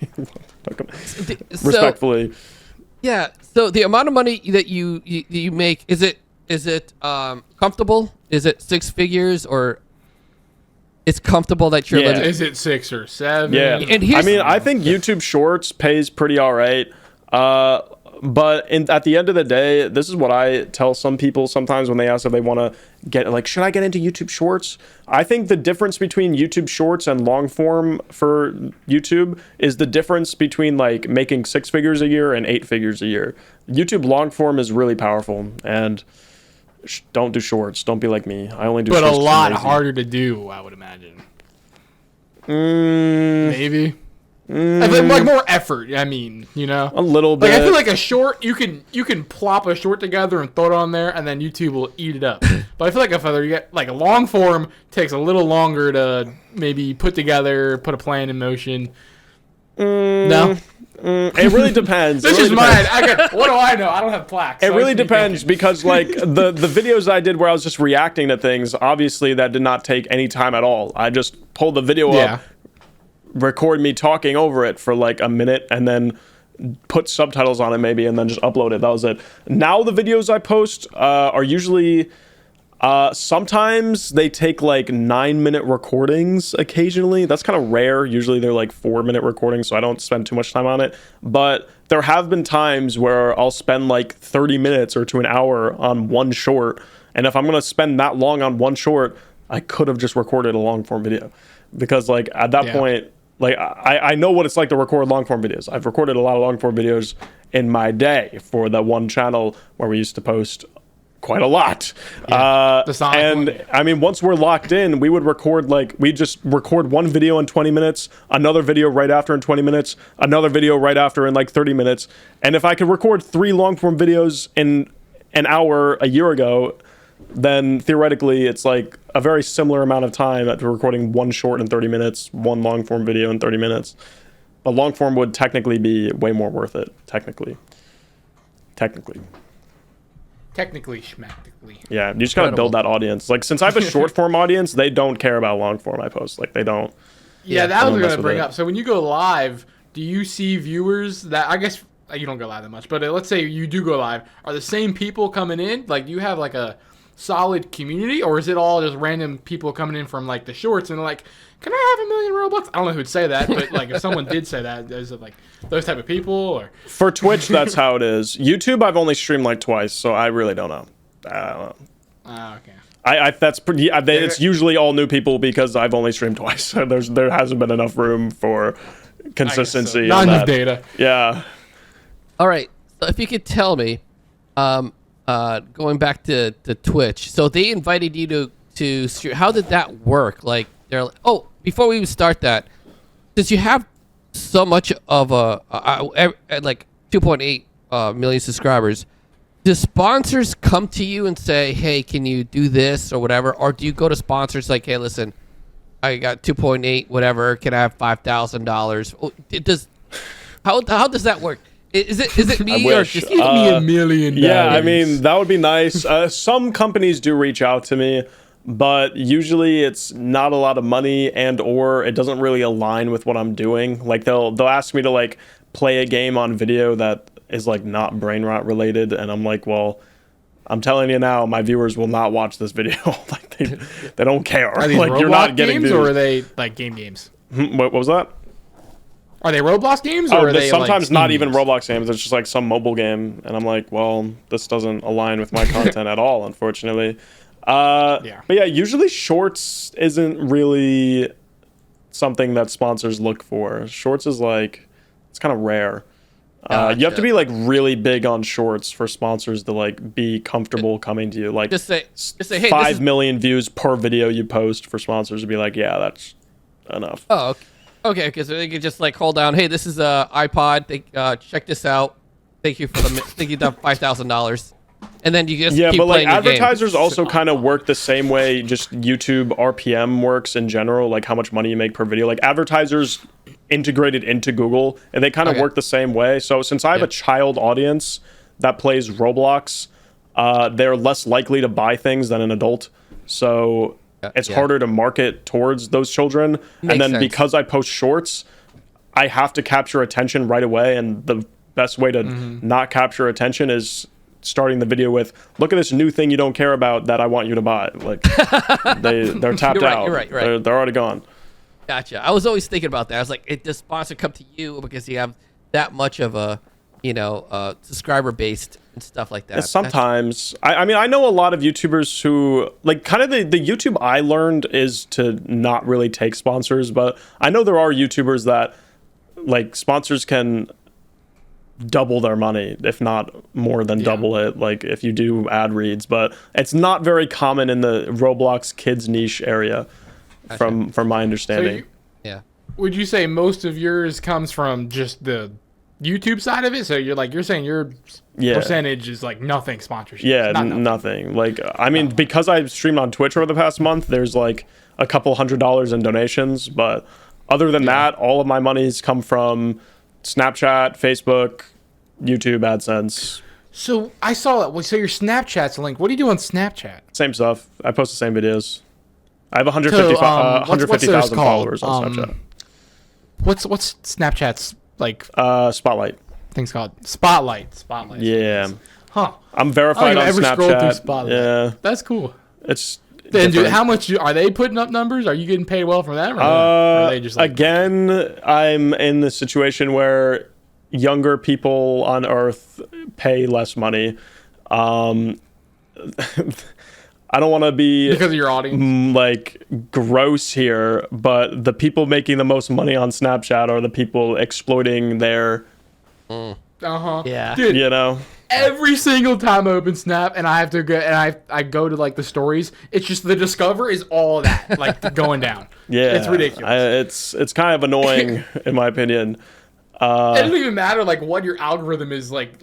Respectfully. Yeah. So the amount of money that you make, is it comfortable? Is it 6 figures, or it's comfortable that you're Yeah. living? Is it 6 or 7? Yeah. And here's- I mean, I think YouTube Shorts pays pretty all right. But at the end of the day, this is what I tell some people sometimes when they ask if they want to get, like, should I get into YouTube Shorts? I think the difference between YouTube Shorts and long form for YouTube is the difference between, like, making 6 figures a year and 8 figures a year. YouTube long form is really powerful, and don't do shorts. Don't be like me. I only do But shorts. a 'cause I'm lot lazy. harder to do, I would imagine. Maybe. I think like more effort. I mean, you know, A little bit. like I feel like a short, you can plop a short together and throw it on there, and then YouTube will eat it up. But I feel like if you get like a long form, takes a little longer to maybe put together, put a plan in motion. No, It really depends. this It really is depends. mine. What do I know? I don't have plaques. It so really I should be depends thinking. because, like, the videos I did where I was just reacting to things, obviously that did not take any time at all. I just pulled the video Yeah. up, record me talking over it for like a minute, and then put subtitles on it maybe, and then just upload it. That was it. Now the videos I post are usually sometimes they take like 9-minute recordings occasionally. That's kind of rare. Usually they're like 4-minute recordings, so I don't spend too much time on it. But there have been times where I'll spend like 30 minutes or to an hour on one short, and if I'm going to spend that long on one short, I could have just recorded a long form video, because like at that point, like I know what it's like to record long form videos. I've recorded a lot of long form videos in my day for that one channel where we used to post quite a lot. The Sonic And one. I mean, once we're locked in, we would record, like, we just record one video in 20 minutes, another video right after in 20 minutes, another video right after in like 30 minutes. And if I could record 3 long form videos in an hour a year ago, then theoretically it's like a very similar amount of time to recording one short in 30 minutes, one long form video in 30 minutes. But long form would technically be way more worth it. Technically. Technically, schmatically. Yeah, you just gotta build that audience. Like, since I have a short form audience, they don't care about long form I post. Like, they don't. Yeah, that don't was mess going to with bring it. up. So when you go live, do you see viewers that, I guess you don't go live that much, but let's say you do go live, are the same people coming in? Like, do you have like a solid community, or is it all just random people coming in from like the shorts and they're like, can I have 1 million Robux? I don't know who'd say that, but like if someone did say that, is it like those type of people, or? For Twitch, that's how it is. YouTube, I've only streamed like twice, so I really don't know. I don't know. Okay. That's pretty. Yeah, it's usually all new people because I've only streamed twice. So there hasn't been enough room for consistency. Not on enough that. data. Yeah. All right. So if you could tell me, going back to Twitch, so they invited you to stream. How did that work? Like, they're like, oh, before we even start that, since you have so much of like 2.8 million subscribers, do sponsors come to you and say, hey, can you do this or whatever? Or do you go to sponsors like, hey, listen, I got 2.8, whatever, can I have $5,000? How does that work? Is it me or wish. just Give me $1 million. Yeah, I mean, that would be nice. Some companies do reach out to me, but usually it's not a lot of money, and or it doesn't really align with what I'm doing. Like, they'll ask me to like play a game on video that is like not brain rot related, and I'm like, well, I'm telling you now, my viewers will not watch this video. Like, they don't care. Are these Like, Roblox you're not getting games, views. or are they like games? What was that? Are they Roblox games, or Oh, are they sometimes like, not Steam even games? Roblox games. It's just like some mobile game, and I'm like, well, this doesn't align with my content at all, unfortunately. Yeah. But yeah, usually shorts isn't really something that sponsors look for. Shorts is like, it's kind of rare. You have to Gotcha. be like really big on shorts for sponsors to like be comfortable coming to you. Like Just say, hey, this 5 is. million views per video you post for sponsors to be like, yeah, that's enough. Oh, okay. Okay, so they could just like hold down. Hey, this is a iPod. Check this out. Thank you for the. Thank you, $5,000. And then you just Yeah, keep but like playing your game. advertisers also kind of work the same way just YouTube RPM works in general, like how much money you make per video. Like advertisers integrated into Google, and they kind of Okay. work the same way. So since I have Yeah. a child audience that plays Roblox, they're less likely to buy things than an adult. So it's yeah. harder to market towards those children. Makes And then sense. because I post shorts, I have to capture attention right away, and the best way to not capture attention is starting the video with, look at this new thing you don't care about that I want you to buy. Like they're tapped You're right, out. you're right. They're already gone. Gotcha. I was always thinking about that. I was like, does sponsor come to you because you have that much of a, subscriber based and stuff like that? Sometimes I mean I know a lot of YouTubers who like kind of the YouTube I learned is to not really take sponsors, but I know there are YouTubers that like sponsors can double their money, if not more than double it, like if you do ad reads, but it's not very common in the Roblox kids niche area from my So understanding. Yeah. would you say most of yours comes from just the YouTube side of it? So you're saying your percentage is like nothing sponsorship. Yeah, Not nothing. nothing. Like, I mean, because I've streamed on Twitch over the past month, there's like a couple $100s in donations. But other than that, all of my monies come from Snapchat, Facebook, YouTube, AdSense. So I saw that. Well, so your Snapchat's linked. What do you do on Snapchat? Same stuff. I post the same videos. I have What's those 150,000 called? followers on Snapchat. What's Snapchat's like Spotlight. things called? Spotlight. Yeah. Huh. I'm verified I on don't even ever scroll through Snapchat. Spotlight. Yeah. That's cool. It's Then, different. how much are they putting up numbers? Are you getting paid well from them, or are they just like again, I'm in the situation where younger people on Earth pay less money. I don't want to be because of your audience? like gross here, but the people making the most money on Snapchat are the people exploiting their, Yeah. Dude, you know. every single time I open Snap and I have to go and I go to like the stories, it's just the Discover is all that like going down. Yeah, It's ridiculous. it's kind of annoying in my opinion. It doesn't even matter like what your algorithm is like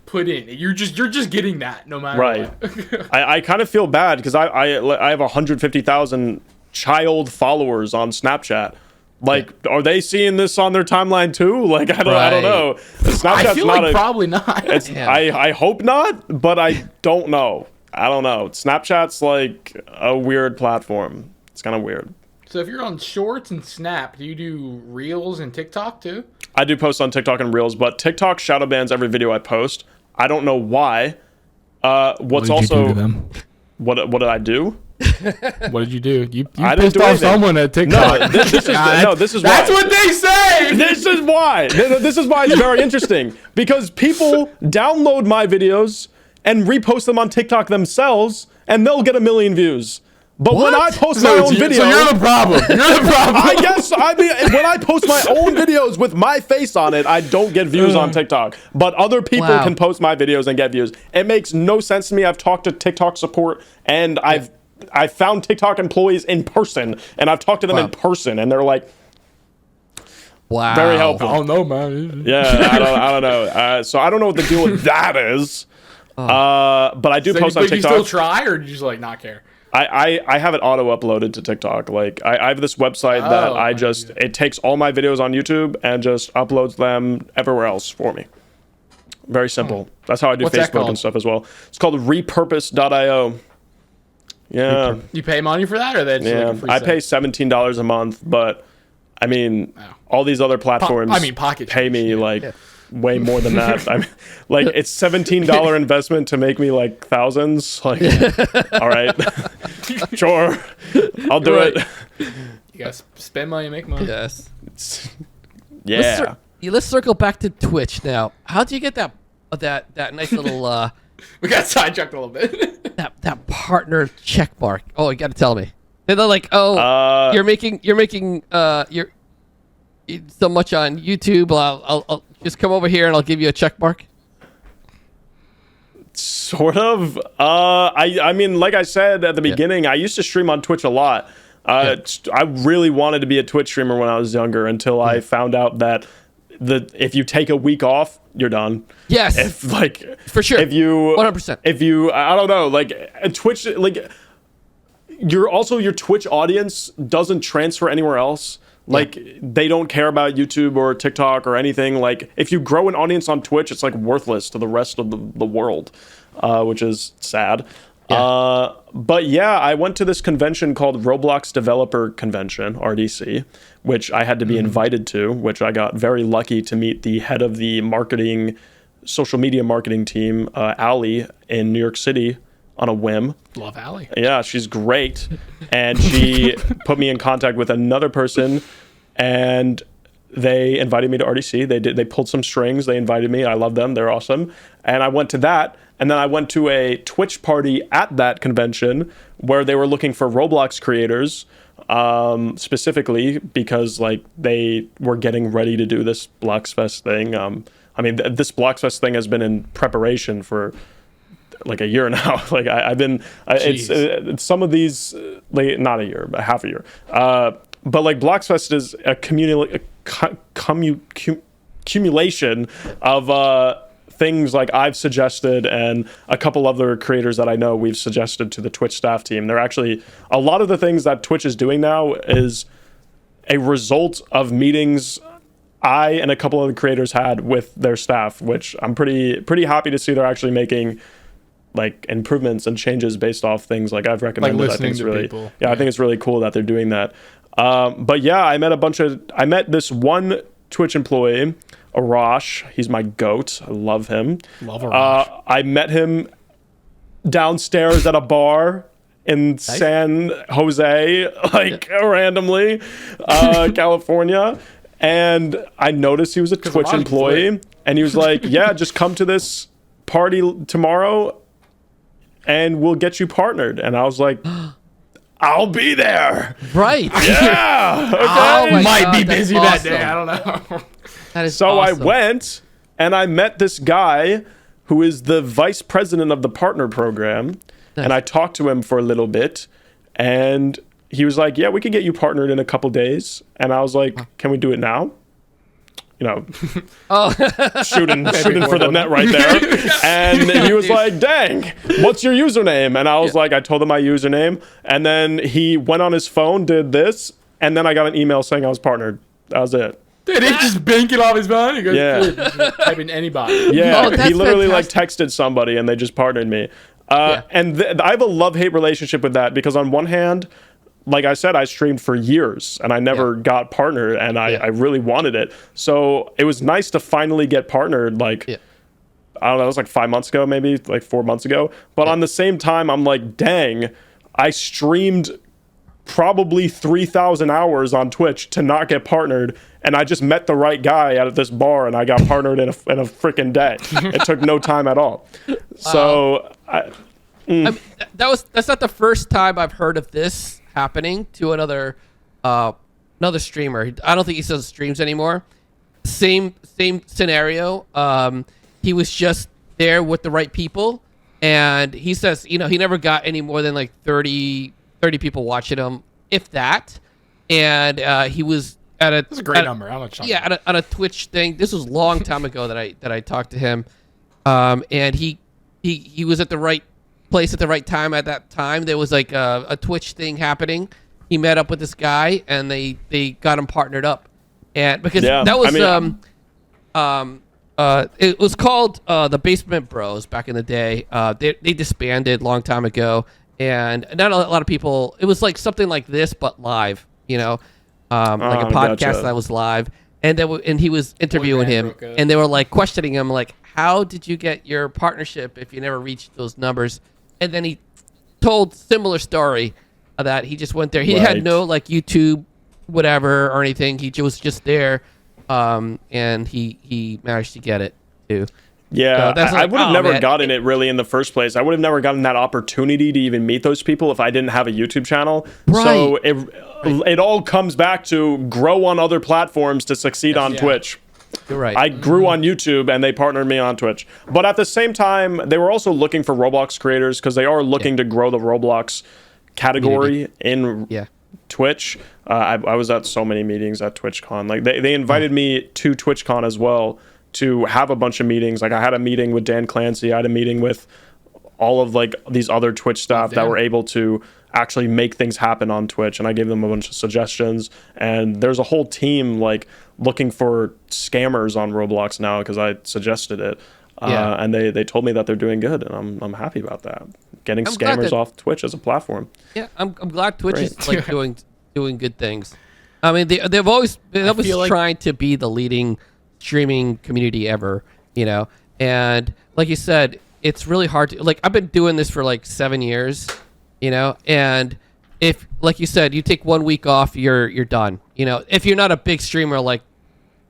put in. You're just getting that no matter Right. what. I kind of feel bad because I have 150,000 child followers on Snapchat. Like, are they seeing this on their timeline too? Like, I don't Right. know. Snapchat's I feel not like a. probably not. It's, Yeah. I hope not, but I don't know. I don't know. Snapchat's like a weird platform. It's kind of weird. So if you're on Shorts and Snap, do you do Reels and TikTok too? I do post on TikTok and Reels, but TikTok shadow bans every video I post. I don't know why. What's also what did I do? What did you do? You I didn't pissed do off anything. someone at TikTok. No, this is That's why. what they say. This is why. This is why it's very interesting because people download my videos and repost them on TikTok themselves, and they'll get 1 million views. But when I post my own video, So you're the problem. You're the problem. I guess I mean when I post my own videos with my face on it, I don't get views on TikTok. But other people Wow. can post my videos and get views. It makes no sense to me. I've talked to TikTok support and I found TikTok employees in person and I've talked to them Wow. in person and they're like Wow. very helpful. Oh no, man. Yeah, I don't know. So I don't know what the deal with that is. But I do So post but on you TikTok. still try, or do you just like not care? I have it auto uploaded to TikTok. Like I have this website that I just it takes all my videos on YouTube and just uploads them everywhere else for me. Very simple. That's how I do What's that Facebook and called? stuff as well. It's called repurpose.io. Yeah. You pay money for that, or that's like Yeah. a free I site? pay $17 a month, but I mean all these other platforms Pocket pay change, me yeah. like way more than that. I mean, like it's $17 investment to make me like thousands. Like, all right, sure, I'll do Right. it. You gotta spend money, make money. Yes. Yeah. Let's circle back to Twitch now. How do you get that nice little We got sidetracked a little bit. that partner check mark? Oh, you got to tell me. And they're like, oh, you're making you're so much on YouTube. I'll just come over here and I'll give you a check mark. Sort of. I mean, like I said at the beginning, I used to stream on Twitch a lot. I really wanted to be a Twitch streamer when I was younger until I found out that if you take a week off, you're done. Yes. If like for sure. If you 100%. If you I don't know, like Twitch, like your Twitch audience doesn't transfer anywhere else. Like they don't care about YouTube or TikTok or anything. Like if you grow an audience on Twitch, it's like worthless to the rest of the world, which is sad. Yeah. But yeah, I went to this convention called Roblox Developer Convention, RDC, which I had to be invited to, which I got very lucky to meet the head of the social media marketing team, Allie, in New York City on a whim. Love Allie. Yeah, she's great. And she put me in contact with another person, and they invited me to RDC. They pulled some strings. They invited me. I love them. They're awesome. And I went to that. And then I went to a Twitch party at that convention where they were looking for Roblox creators, specifically because like they were getting ready to do this Bloxfest thing. I mean, this Bloxfest thing has been in preparation for like a year now. Like I've been, it's some of these, like not a year, but half a year. But like Bloxfest is a accumulation of things like I've suggested and a couple other creators that I know we've suggested to the Twitch staff team. They're actually, a lot of the things that Twitch is doing now is a result of meetings I and a couple other creators had with their staff, which I'm pretty happy to see they're actually making like improvements and changes based off things like I've recommended. Like I think it's really, people. I think it's really cool that they're doing that. But yeah, I met this one Twitch employee, Arash. He's my goat. I love him. Love Arash. I met him downstairs at a bar in San Jose, like randomly, California. And I noticed he was a Twitch employee. And he was like, yeah, just come to this party tomorrow and we'll get you partnered. And I was like, I'll be there. Right. Yeah. Okay. I might God, be that's busy awesome. that day. I don't know. That is So awesome. I went and I met this guy who is the vice president of the partner program. And I talked to him for a little bit. And he was like, yeah, we could get you partnered in a couple days. And I was like, can we do it now? You know, shooting for the net right there. And he was like, dang, what's your username? And I was like, I told him my username. And then he went on his phone, did this. And then I got an email saying I was partnered. That was it. Did he just bank it off his phone? He goes, Yeah. just type in anybody. Yeah, that's he literally fantastic. like texted somebody and they just partnered me. And I have a love-hate relationship with that because on one hand, like I said, I streamed for years and I never got partnered and I really wanted it. So it was nice to finally get partnered like, I don't know, it was like 5 months ago, maybe like 4 months ago. But on the same time, I'm like, dang, I streamed probably 3,000 hours on Twitch to not get partnered. And I just met the right guy at this bar and I got partnered in a freaking day. It took no time at all. So I mean, that's not the first time I've heard of this happening to another streamer. I don't think he still streams anymore. Same scenario. He was just there with the right people, and he says, he never got any more than like 30 people watching him, if that. And he was at a That's a great number. I'm not sure. yeah, on a Twitch thing. This was a long time ago that I talked to him, and he was at the right place at the right time. At that time, there was like a Twitch thing happening. He met up with this guy, and they got him partnered up, and because that was it was called the Basement Bros back in the day. They disbanded a long time ago, and not a lot of people. It was like something like this, but live. Like a podcast that was live, and and he was interviewing him, and they were like questioning him, like, how did you get your partnership if you never reached those numbers? And then he told similar story that he just went there. He had no like YouTube, whatever or anything. He was just there, and he managed to get it too. Yeah, So that's I like, would have oh, never man, gotten it really in the first place. I would have never gotten that opportunity to even meet those people if I didn't have a YouTube channel. So it all comes back to grow on other platforms to succeed on Twitch. You're right. I grew on YouTube and they partnered me on Twitch. But at the same time, they were also looking for Roblox creators because they are looking to grow the Roblox category in Twitch. I was at so many meetings at TwitchCon. Like they invited me to TwitchCon as well to have a bunch of meetings. Like I had a meeting with Dan Clancy. I had a meeting with all of like these other Twitch staff that were able to actually make things happen on Twitch, and I gave them a bunch of suggestions. And there's a whole team like looking for scammers on Roblox now because I suggested it. And they told me that they're doing good, and I'm happy about that. Getting scammers off Twitch as a platform. Yeah, I'm glad Twitch is like doing good things. I mean, they've always trying to be the leading streaming community ever, you know. And like you said, it's really hard to like. I've been doing this for like 7 years, you know. And if, like you said, you take 1 week off, you're done. You know, if you're not a big streamer, like,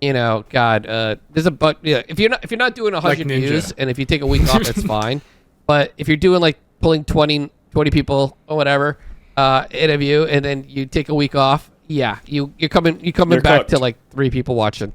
you know, God, there's a but. Yeah, if you're not doing 100 views, and if you take a week off, that's fine. But if you're doing like pulling 20 people or whatever in a view, and then you take a week off, you're coming back cooked to like 3 people watching.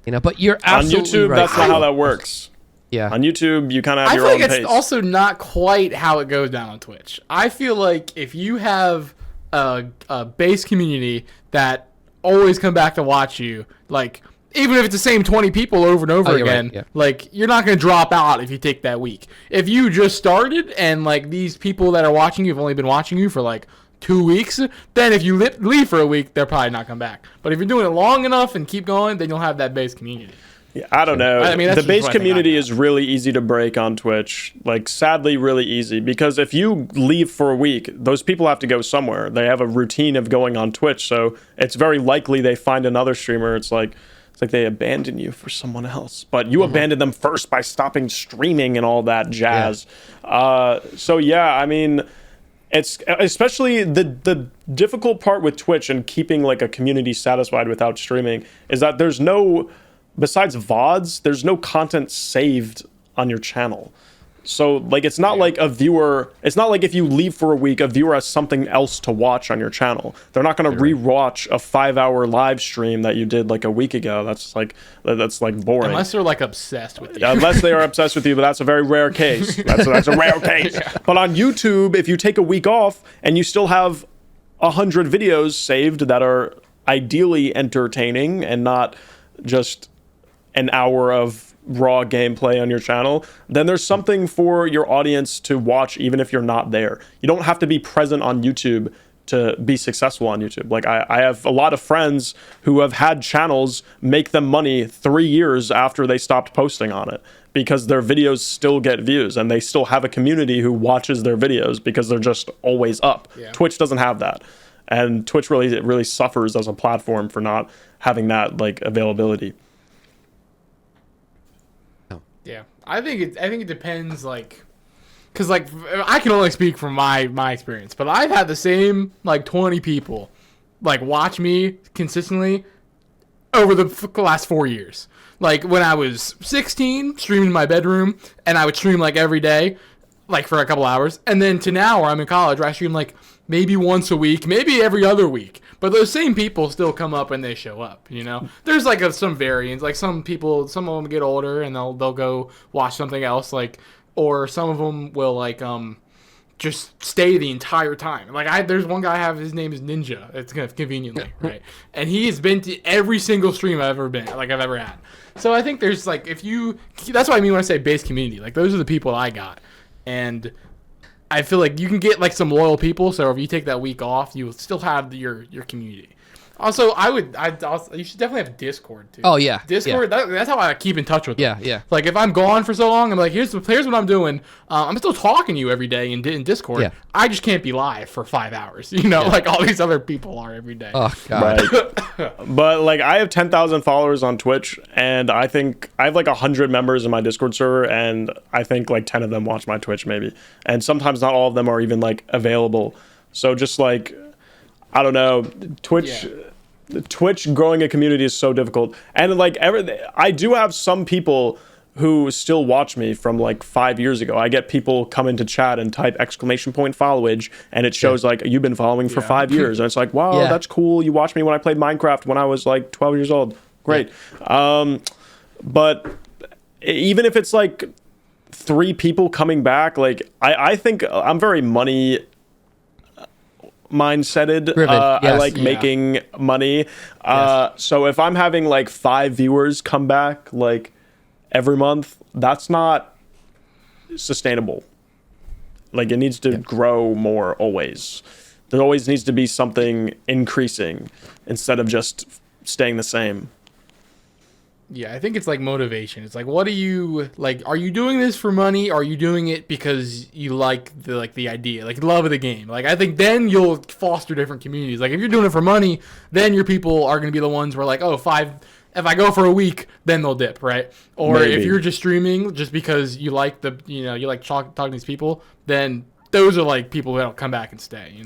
You know, but you're absolutely on YouTube. right. That's not how that works. Yeah, on YouTube you kind of have your own own pace. I feel like it's also not quite how it goes down on Twitch. I feel like if you have a base community that always come back to watch you, like even if it's the same 20 people over and over again, like you're not going to drop out if you take that week. If you just started and like these people that are watching you have only been watching you for like 2 weeks, then if you leave for a week, they'll probably not come back. But if you're doing it long enough and keep going, then you'll have that base community. Yeah, I don't know. I mean, the base community is really easy to break on Twitch. Like, sadly, really easy. Because if you leave for a week, those people have to go somewhere. They have a routine of going on Twitch, so it's very likely they find another streamer. It's like they abandon you for someone else. But you abandoned them first by stopping streaming and all that jazz. So, yeah, I mean, it's especially the difficult part with Twitch and keeping like a community satisfied without streaming is that there's no, besides VODs, there's no content saved on your channel. So like it's not like a viewer, it's not like if you leave for a week, a viewer has something else to watch on your channel. They're not going to rewatch a 5-hour live stream that you did like a week ago. That's like boring. Unless they're like obsessed with you. Unless they are obsessed with you, but that's a very rare case. That's a rare case. But on YouTube, if you take a week off and you still have 100 videos saved that are ideally entertaining and not just an hour of raw gameplay on your channel, then there's something for your audience to watch even if you're not there. You don't have to be present on YouTube to be successful on YouTube. Like I have a lot of friends who have had channels make them money 3 years after they stopped posting on it because their videos still get views and they still have a community who watches their videos because they're just always up. Twitch doesn't have that. And Twitch really suffers as a platform for not having that like availability. Yeah, I think it depends, like, because like I can only speak from my experience, but I've had the same like 20 people like watch me consistently over the last 4 years. Like when I was 16, streaming in my bedroom, and I would stream like every day, like for a couple hours, and then to now where I'm in college, where I stream like maybe once a week, maybe every other week. But those same people still come up and they show up, you know? There's like some variants. Like some people, some of them get older and they'll go watch something else, like, or some of them will like just stay the entire time. Like there's one guy I have, his name is Ninja. It's kind of conveniently, right? And he has been to every single stream I've ever had. So I think there's like that's what I mean when I say base community. Like those are the people I got. And I feel like you can get like some loyal people, so if you take that week off, you will still have your community. Also, you should definitely have Discord too. Oh yeah, Discord. Yeah. That's how I keep in touch with them. Yeah. Like if I'm gone for so long, I'm like, here's what I'm doing. I'm still talking to you every day in Discord. Yeah. I just can't be live for 5 hours. You know, like all these other people are every day. Oh god. Right. But like I have 10,000 followers on Twitch, and I think I have like 100 members in my Discord server, and I think like 10 of them watch my Twitch maybe, and sometimes not all of them are even like available. So just like I don't know, Twitch. Yeah. Twitch growing a community is so difficult. And like I do have some people who still watch me from like 5 years ago. I get people come into chat and type _followage, and it shows like you've been following for 5 years, and it's like, wow, that's cool. You watched me when I played Minecraft when I was like 12 years old. Great. But even if it's like 3 people coming back, like I think I'm very money mindseted. I like making money. So if I'm having like 5 viewers come back like every month, that's not sustainable. Like it needs to grow more always. There always needs to be something increasing instead of just staying the same. Yeah, I think it's like motivation. It's like, what do you like? Are you doing this for money? Or are you doing it because you like the idea, like love of the game? Like I think then you'll foster different communities. Like if you're doing it for money, then your people are going to be the ones where like, oh, if I go for a week, then they'll dip, right? Or maybe. If you're just streaming just because you like you like talking to these people, then those are like people that'll come back and stay,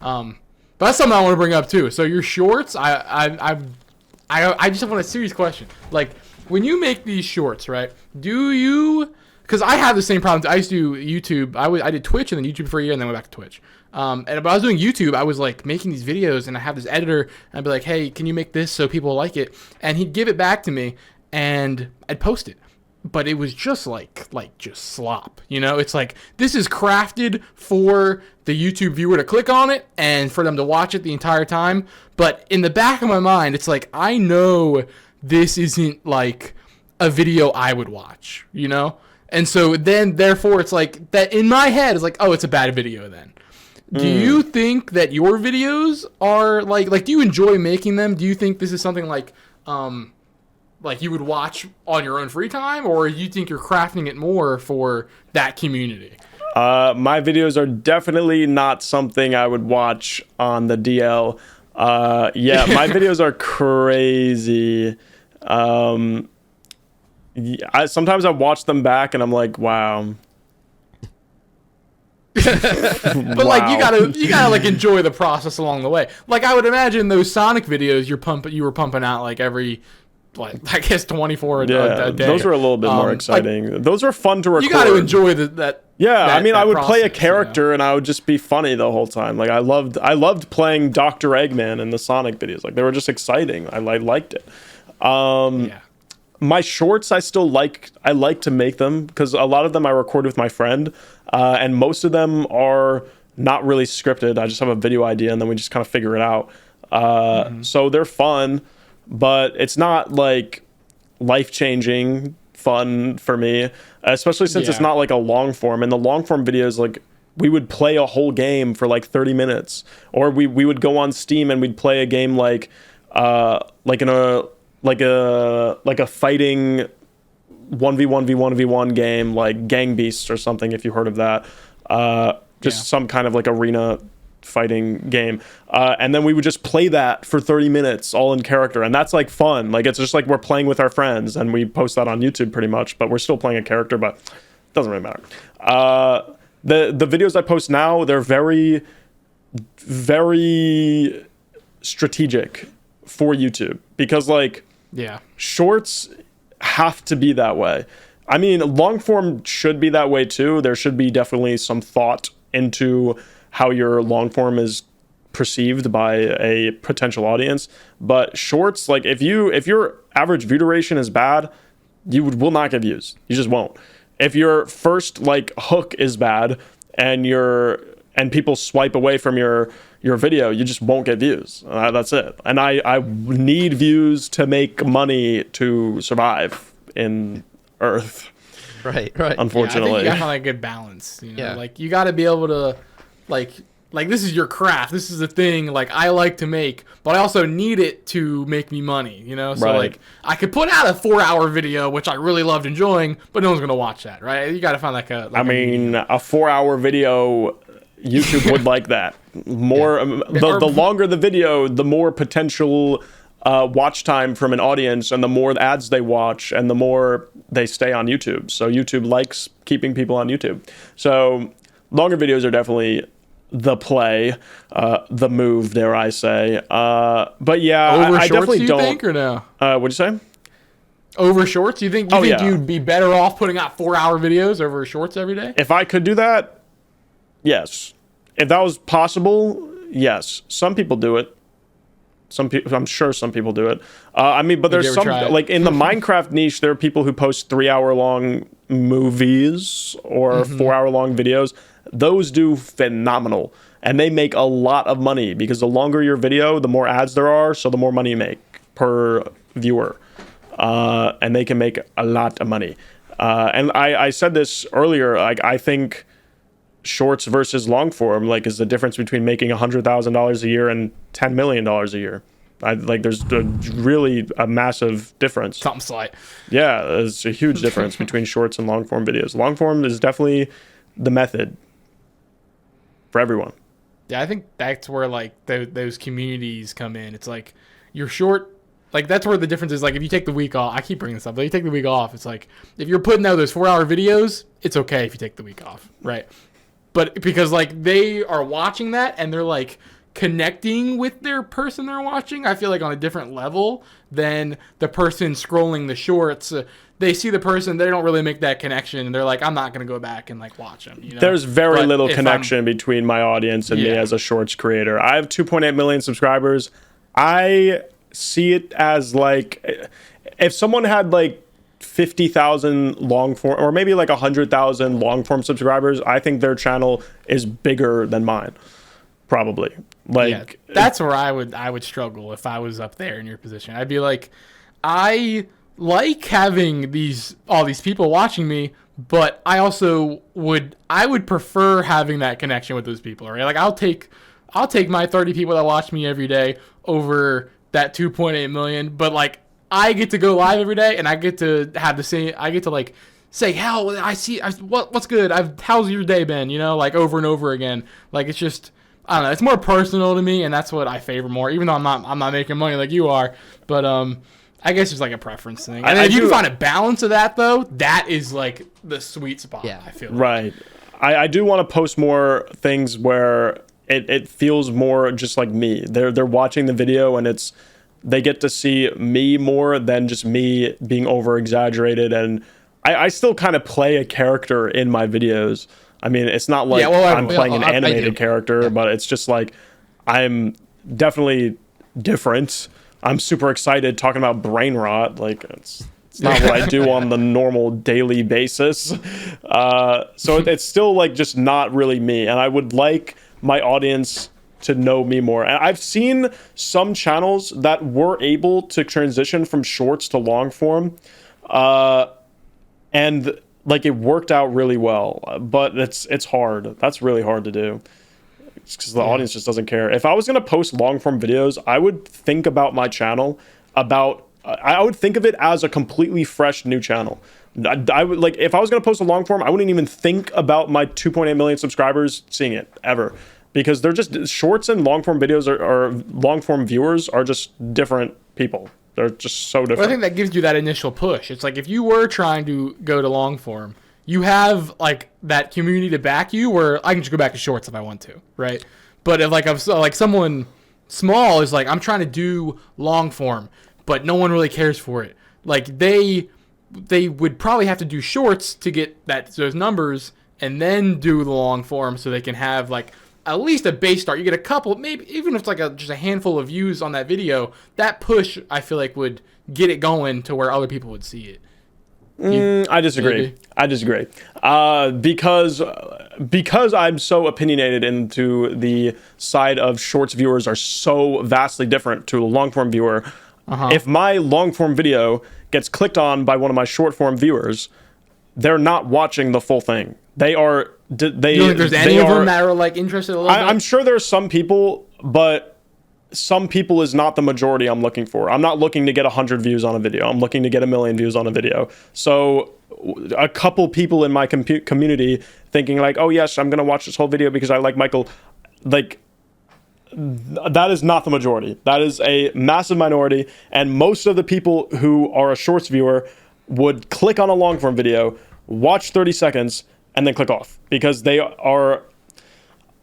But that's something I want to bring up too. So your shorts, I just want a serious question. Like, when you make these shorts, right, do you... Because I have the same problems. I used to do YouTube. I did Twitch and then YouTube for a year and then went back to Twitch. But I was doing YouTube. I was, like, making these videos, and I have this editor, and I'd be like, hey, can you make this so people like it? And he'd give it back to me, and I'd post it. But it was just, like just slop, It's like, this is crafted for the YouTube viewer to click on it and for them to watch it the entire time. But in the back of my mind, it's like, I know this isn't, like, a video I would watch, And so then, therefore, it's like, that in my head, it's like, oh, it's a bad video then. Do you think that your videos are, like, do you enjoy making them? Do you think this is something like you would watch on your own free time, or you think you're crafting it more for that community? My videos are definitely not something I would watch on the DL. My videos are crazy. Sometimes I watch them back and I'm like, wow. But like you gotta like enjoy the process along the way. Like I would imagine those Sonic videos you were pumping out like every, like I guess 24 a day. Those were a little bit more exciting. Like, those were fun to record. You got to enjoy that. Yeah, I mean, I would play a character and I would just be funny the whole time. Like I loved playing Dr. Eggman in the Sonic videos. Like they were just exciting. I liked it. My shorts, I like to make them because a lot of them I record with my friend, and most of them are not really scripted. I just have a video idea and then we just kind of figure it out. So they're fun, but it's not like life-changing fun for me, especially since it's not like a long form. And the long form videos, like we would play a whole game for like 30 minutes, or we would go on Steam and we'd play a game like a fighting 1v1v1v1 game like Gang Beasts or something, if you heard of that. Some kind of like arena fighting game, and then we would just play that for 30 minutes all in character, and that's like fun. Like it's just like we're playing with our friends, and we post that on YouTube pretty much, but we're still playing a character, but it doesn't really matter. The videos I post now, they're very, very strategic for YouTube, because like shorts have to be that way. I mean, long form should be that way too. There should be definitely some thought into how your long form is perceived by a potential audience. But shorts, like if your average view duration is bad, you will not get views. You just won't. If your first like hook is bad and people swipe away from your video, you just won't get views. That's it. And I need views to make money to survive in Earth. Right. I Unfortunately. think you gotta find a good balance. Like you gotta be able to like this is your craft. This is a thing like I like to make, but I also need it to make me money, So like I could put out a 4-hour video, which I really loved enjoying, but no one's gonna watch that, right? You gotta find like a 4-hour video, YouTube would like that. More the longer the video, the more potential watch time from an audience, and the more ads they watch, and the more they stay on YouTube. So YouTube likes keeping people on YouTube. So longer videos are definitely the play, the move, dare I say. But yeah, Over I shorts, definitely do you don't. think, or no? What'd you say? Over shorts? You think yeah. you'd be better off putting out 4-hour videos over shorts every day? If I could do that, yes. If that was possible, yes. Some people do it. Some people, I'm sure some people do it. I mean, but there's some, like in the Minecraft niche, there are people who post 3-hour long movies or 4-hour long videos. Those do phenomenal, and they make a lot of money because the longer your video, the more ads there are, so the more money you make per viewer. And they can make a lot of money. And I said this earlier, like I think shorts versus long form like is the difference between making $100,000 a year and $10 million a year. There's really a massive difference. Something slight. Yeah, there's a huge difference between shorts and long form videos. Long form is definitely the method for everyone. Yeah, I think that's where like those communities come in. It's like you're short. Like, that's where the difference is. Like, if you take the week off, I keep bringing this up, but you take the week off, it's like, if you're putting out those 4-hour videos, it's okay if you take the week off, right? But because, like, they are watching that and they're, like, connecting with their person they're watching, I feel like on a different level than the person scrolling the shorts. They see the person, they don't really make that connection, and they're like, I'm not going to go back and, like, watch them, you know? There's very little connection between my audience and me as a shorts creator. I have 2.8 million subscribers. I see it as like if someone had like 50,000 long form or maybe like 100,000 long form subscribers, I think their channel is bigger than mine, probably. Like that's where I would struggle if I was up there in your position. I'd be like, I like having all these people watching me, but I also would prefer having that connection with those people, right? Like I'll take my 30 people that watch me every day over that 2.8 million, but like I get to go live every day and I get to have the same, I get to like say, hell, what's good? How's your day been? You know, like over and over again. Like it's just, I don't know, it's more personal to me, and that's what I favor more, even though I'm not making money like you are, but I guess it's like a preference thing. And if you can find a balance of that though, that is like the sweet spot, I feel like. Right. I do want to post more things where it feels more just like me. They're watching the video and they get to see me more than just me being over exaggerated. And I still kind of play a character in my videos. I mean, it's not like I'm playing an animated character, but it's just like I'm definitely different. I'm super excited talking about brain rot. Like it's not what I do on the normal daily basis. So it's still like just not really me. And I would like my audience to know me more. And I've seen some channels that were able to transition from shorts to long form. And like it worked out really well, but it's hard. That's really hard to do. It's because the audience just doesn't care. If I was going to post long form videos, I would think about my channel I would think of it as a completely fresh new channel. I would like, if I was going to post a long form, I wouldn't even think about my 2.8 million subscribers seeing it ever, because they're just shorts and long form videos or long form viewers are just different people. They're just so different. Well, I think that gives you that initial push. It's like if you were trying to go to long form, you have like that community to back you, where I can just go back to shorts if I want to, right? But if like someone small is like, I'm trying to do long form, but no one really cares for it. Like they would probably have to do shorts to get those numbers, and then do the long form so they can have like at least a base start. You get a couple, maybe even if it's like just a handful of views on that video. That push, I feel like, would get it going to where other people would see it. I disagree. Maybe? I disagree. Because I'm so opinionated into the side of shorts viewers are so vastly different to a long form viewer. If my long form video gets clicked on by one of my short form viewers, they're not watching the full thing. They are. You don't think there's any of them that are like interested a little bit? I'm sure there's some people, but some people is not the majority I'm looking for. I'm not looking to get 100 views on a video. I'm looking to get 1 million views on a video. So a couple people in my community thinking like, oh yes, I'm going to watch this whole video because I like Michael. Like, that is not the majority. That is a massive minority. And most of the people who are a shorts viewer would click on a long form video, watch 30 seconds, and then click off, because they are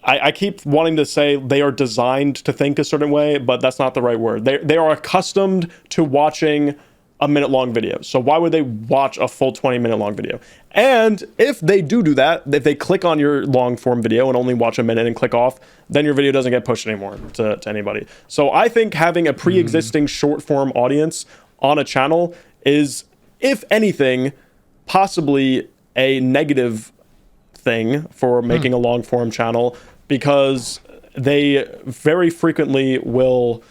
I keep wanting to say they are designed to think a certain way, but that's not the right word. They are accustomed to watching a minute-long video. So why would they watch a full 20-minute long video? And if they do that, if they click on your long-form video and only watch a minute and click off, then your video doesn't get pushed anymore to anybody. So I think having a pre-existing short-form audience on a channel is, if anything, possibly a negative thing for making a long-form channel, because they very frequently will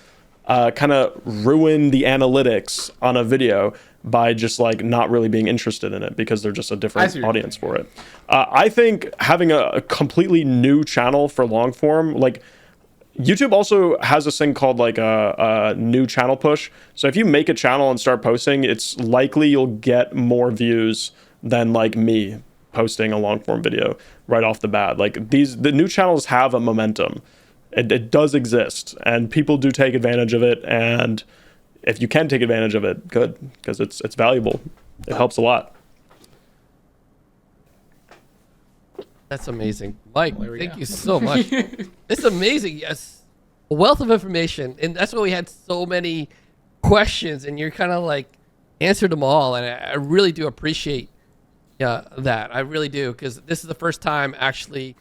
kind of ruin the analytics on a video by just like not really being interested in it because they're just a different audience for it. I think having a completely new channel for long form, like YouTube also has this thing called like a new channel push. So if you make a channel and start posting, it's likely you'll get more views than like me posting a long form video right off the bat. Like the new channels have a momentum. It does exist, and people do take advantage of it. And if you can take advantage of it, good, because it's valuable. It helps a lot. That's amazing, Mike. Thank you so much. It's amazing. Yes, a wealth of information, and that's why we had so many questions, and you're kind of like answered them all, and I really do appreciate that. I really do, because this is the first time actually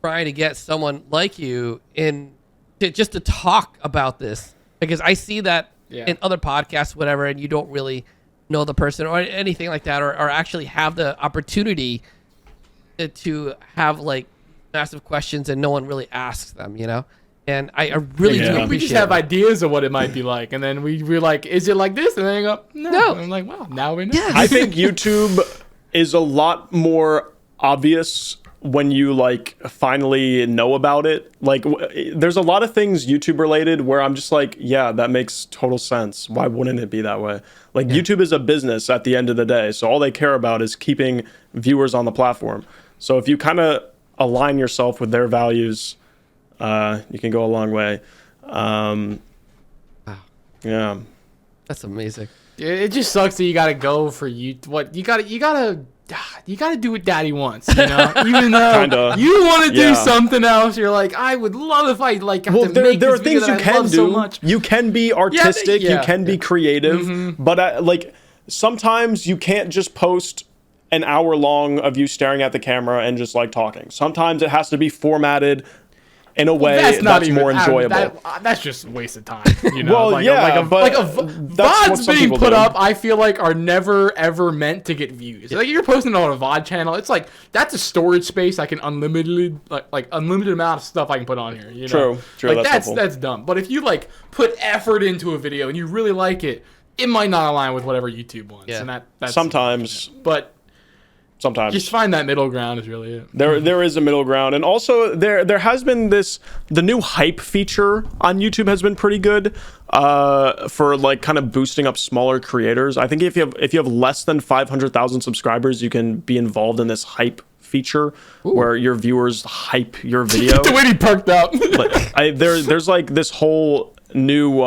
trying to get someone like you in just to talk about this, because I see that in other podcasts, whatever, and you don't really know the person or anything like that, or actually have the opportunity to have like massive questions and no one really asks them, you know? And I really do appreciate we just have ideas of what it might be like, and then we're like, is it like this? And then they go, no. And I'm like, wow, now we know. Yeah. I think YouTube is a lot more obvious when you like finally know about it. Like there's a lot of things YouTube related where I'm just like, yeah, that makes total sense. Why wouldn't it be that way? Like YouTube is a business at the end of the day. So all they care about is keeping viewers on the platform. So if you kind of align yourself with their values, you can go a long way. Wow. Yeah. That's amazing. It just sucks that you gotta go for you. What you gotta do what Daddy wants, you know. Even though you want to do something else, you're like, I would love if I like. Have to make there are this video things you that I can love do. So much. You can be artistic. You can be creative. But like sometimes you can't just post an hour long of you staring at the camera and just like talking. Sometimes it has to be formatted in a way that's more enjoyable. That's just a waste of time, you know. Well, VODs being put up, I feel like are never ever meant to get views. Like you're posting on a VOD channel, it's like that's a storage space I can unlimited amount of stuff I can put on here. You know? True. Like that's dumb. But if you like put effort into a video and you really like it, it might not align with whatever YouTube wants. Yeah. And that's sometimes, but. Sometimes just find that middle ground is really it. There is a middle ground, and also there has been the new hype feature on YouTube has been pretty good for like kind of boosting up smaller creators. I think if you have less than 500,000 subscribers, you can be involved in this hype feature where your viewers hype your video. The way he perked up. There's like this whole new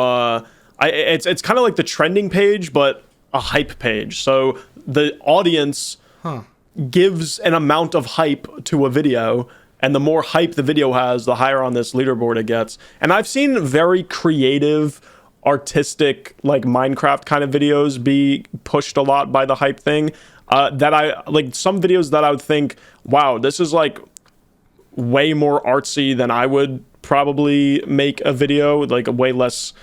it's kind of like the trending page but a hype page. So the audience gives an amount of hype to a video, and the more hype the video has, the higher on this leaderboard it gets. And I've seen very creative, artistic, like Minecraft kind of videos be pushed a lot by the hype thing. That I like some videos that I would think, wow, this is like way more artsy than I would probably make a video, like a way less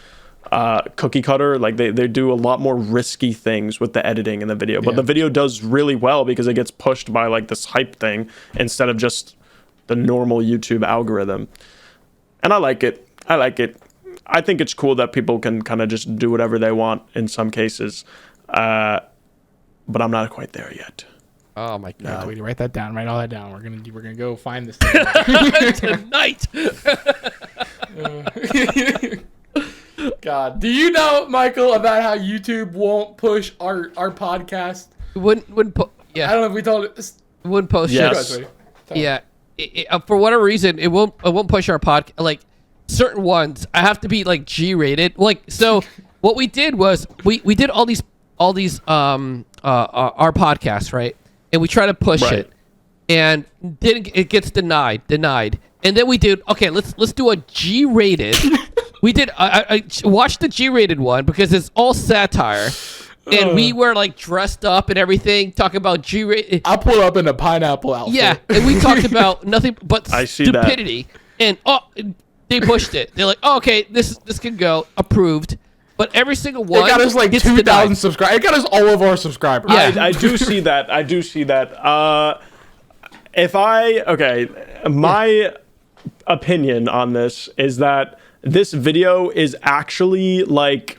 cookie cutter. Like they do a lot more risky things with the editing in the video, but the video does really well because it gets pushed by like this hype thing instead of just the normal YouTube algorithm. And I like it. I think it's cool that people can kind of just do whatever they want in some cases, but I'm not quite there yet. Oh my god! Tweety, write that down. Write all that down. We're gonna go find this thing tonight. God, do you know, Michael, about how YouTube won't push our podcast? Wouldn't yeah. I don't know if we told it. Wouldn't post. Yes. Yeah. For whatever reason, it won't push our podcast. Like certain ones, I have to be like G-rated. Like so, what we did was we did all these our podcasts, right? And we try to push it. and didn't. It gets denied, and then we did. Okay, let's do a G-rated. We did. I watched the G-rated one because it's all satire. And we were like dressed up and everything, talking about G-rated. I pulled up in a pineapple outfit. Yeah, and we talked about nothing but I see stupidity. And they pushed it. They're like, oh, okay, this can go, approved. But every single one, it got us like 2,000 subscribers. It got us all of our subscribers. Yeah. I do see that. I do see that. My opinion on this is that this video is actually like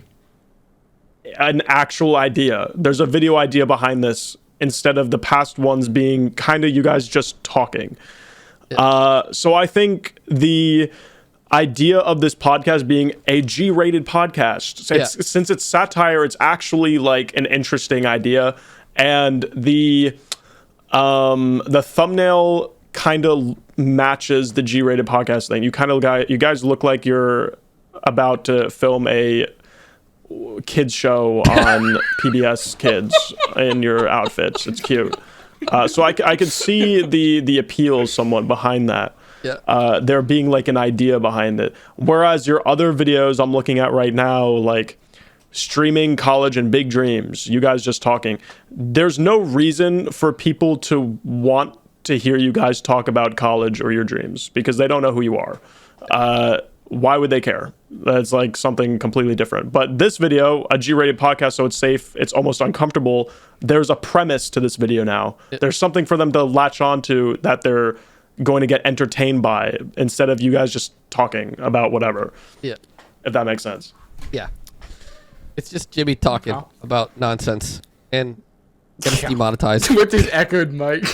an actual idea. There's a video idea behind this instead of the past ones being kind of you guys just talking. So I think the idea of this podcast being a G-rated podcast, since it's satire, it's actually like an interesting idea, and the thumbnail kind of matches the G-rated podcast thing. You guys look like you're about to film a kids show on PBS Kids in your outfits. It's cute. So I could see the appeal somewhat behind that. Yeah. There being like an idea behind it. Whereas your other videos I'm looking at right now, like streaming college and big dreams, you guys just talking, there's no reason for people to want to hear you guys talk about college or your dreams because they don't know who you are. Why would they care? That's like something completely different. But this video, a G-rated podcast, so it's safe, it's almost uncomfortable. There's a premise to this video now. There's something for them to latch on to that they're going to get entertained by instead of you guys just talking about whatever. Yeah. If that makes sense. Yeah. It's just Jimmy talking about nonsense and get us demonetized. With his echoed mic.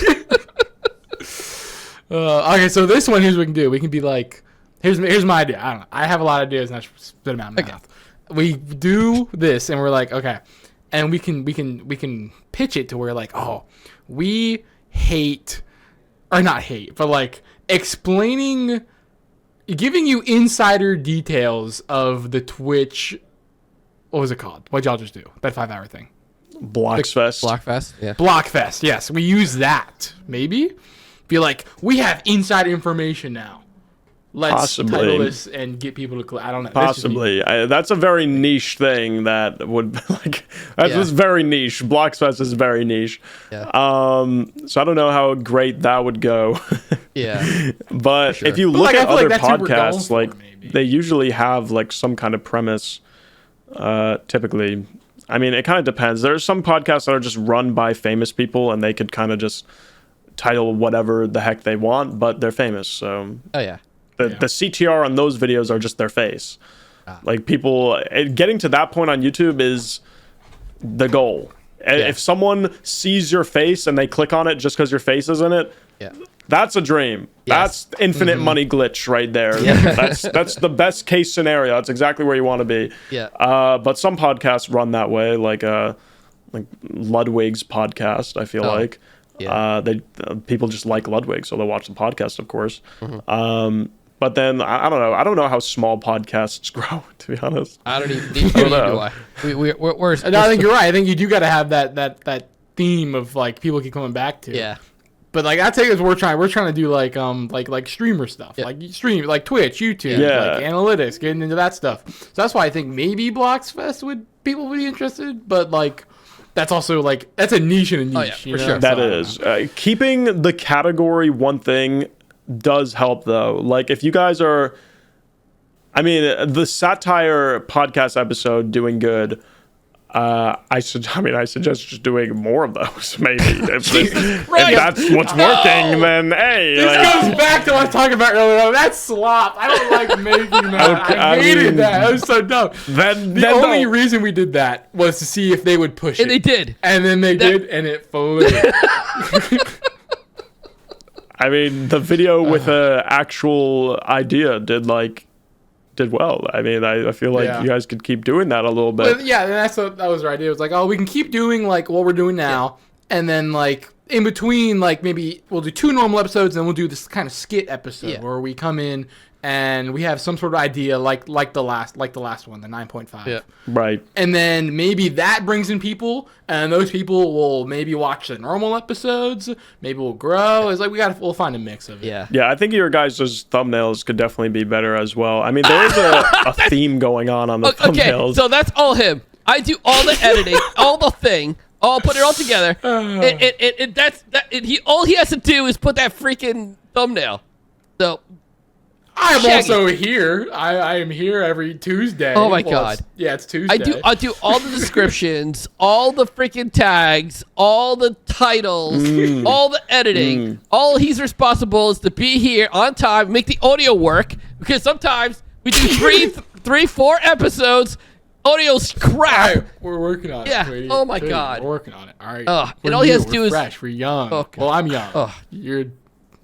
Okay, so this one, here's what we can do. We can be like, here's my idea. I don't know. I have a lot of ideas and I should spit them out in my mouth. We do this and we're like, okay. And we can pitch it to where like, oh, we hate, or not hate, but like explaining, giving you insider details of the Twitch, what was it called? What'd y'all just do? That 5-hour thing. Bloxfest. Blockfest? Yeah. Blockfest, yes. We use that, maybe. Be like, we have inside information now. Let's title this and get people to click. I don't know. Possibly. That's a very niche thing that would like. That's very niche. Bloxfest is very niche. Yeah. So I don't know how great that would go. Yeah. But sure. if you look at other podcasts, like they usually have like some kind of premise. Typically, I mean, it kind of depends. There's some podcasts that are just run by famous people, and they could kind of just title whatever the heck they want, but they're famous. So. Oh yeah. The CTR on those videos are just their face. Like people getting to that point on YouTube is the goal. If someone sees your face and they click on it just because your face is in it, that's a dream. Yes. That's infinite money glitch right there. Yeah. That's the best case scenario. That's exactly where you want to be. Yeah. But some podcasts run that way, like Ludwig's podcast. I feel like people just like Ludwig, so they watch the podcast, of course. But then I don't know. I don't know how small podcasts grow, to be honest. I don't even know. We're I think you're right. I think you do got to have that theme of like people keep coming back to. Yeah. But like I think we're trying to do like streamer stuff, like stream, like Twitch, YouTube, like analytics, getting into that stuff. So that's why I think maybe Bloxfest people would be interested. But like that's also like that's a niche in a niche. For sure. That is keeping the category one thing does help though. Like if you guys are, I mean, the satire podcast episode doing good. I suggest just doing more of those. Maybe if that's what's working, then hey. This goes back to what I was talking about earlier. That's slop. I don't like making that. Okay, I hated that. That was so dumb. The only don't. reason we did that was to see if they would push it. And they did. And then they did, and it flipped. I mean, the video with an actual idea did well. I mean, I feel like you guys could keep doing that a little bit. But yeah, that was our idea. It was like, oh, we can keep doing like what we're doing now, and then like in between, like maybe we'll do 2 normal episodes, and then we'll do this kind of skit episode where we come in, and we have some sort of idea like the last one, the 9.5. Yeah. Right. And then maybe that brings in people, and those people will maybe watch the normal episodes. Maybe we'll grow. It's like we'll find a mix of it. Yeah. Yeah, I think your guys' thumbnails could definitely be better as well. I mean, there is a theme going on the thumbnails. Okay, so that's all him. I do all the editing, all the thing. I'll put it all together. All he has to do is put that freaking thumbnail. So I'm Shaggy. also here. I am here every Tuesday. Oh my Well, God. it's Tuesday. I do all the descriptions, all the freaking tags, all the titles, all the editing. All he's responsible is to be here on time, make the audio work, because sometimes we do 4 episodes. Audio's crap. All right, we're working on it. Yeah. Sweetie. Oh my Sweetie, God. We're working on it. All right. And all he has to do we're is- fresh. We're young. Oh, God. Well, I'm young. Oh. You're.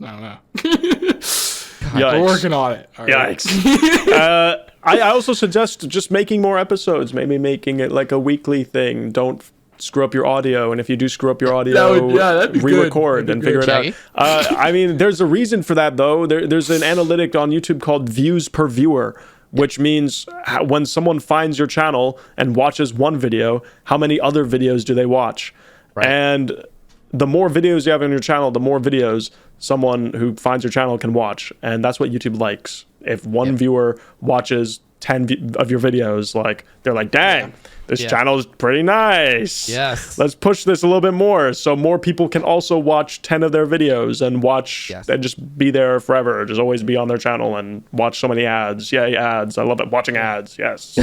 I don't know. Yikes. We're working on it. All right. Yikes. I also suggest just making more episodes, maybe making it like a weekly thing. Don't screw up your audio, and if you do screw up your audio, that'd be good. re-record That'd and be figure good. it out. I mean, there's a reason for that, though. There's an analytic on YouTube called views per viewer, which means when someone finds your channel and watches one video, how many other videos do they watch? Right. And the more videos you have on your channel, the more videos someone who finds your channel can watch. And that's what YouTube likes. If one viewer watches 10 of your videos, like they're like, dang, this channel is pretty nice. Yes. Let's push this a little bit more so more people can also watch 10 of their videos and watch and just be there forever. Just always be on their channel and watch so many ads. Yay, ads. I love it. Watching ads. Yes.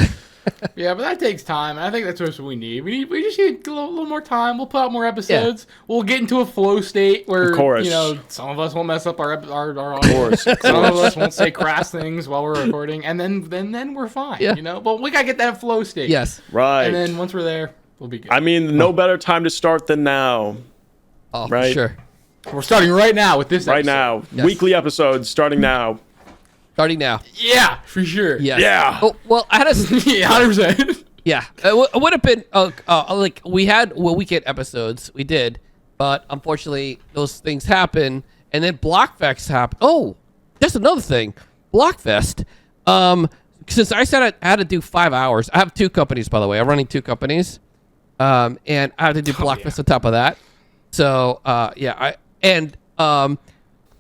Yeah, but that takes time. I think that's what we need. We just need a little more time. We'll put out more episodes. We'll get into a flow state where, Of course. some of us won't mess up our audio. Some of us won't say crass things while we're recording, and then we're fine. Yeah. But we gotta get that flow state. Yes. Right. And then once we're there, we'll be good. I mean, no better time to start than now. Oh, Right. for sure. We're starting right now with this. Right episode. now. Yes. Weekly episodes starting now. Starting now. Yeah, for sure. Yes. Yeah. Oh, well, I had a Yeah, 100%. Yeah, it would have been like we had weekend episodes, we did, but unfortunately those things happen, and then Bloxfest happened. Oh, that's another thing, Bloxfest. Since I said I had to do 5 hours, I have 2 companies, by the way. I'm running 2 companies, and I have to do Bloxfest on top of that. So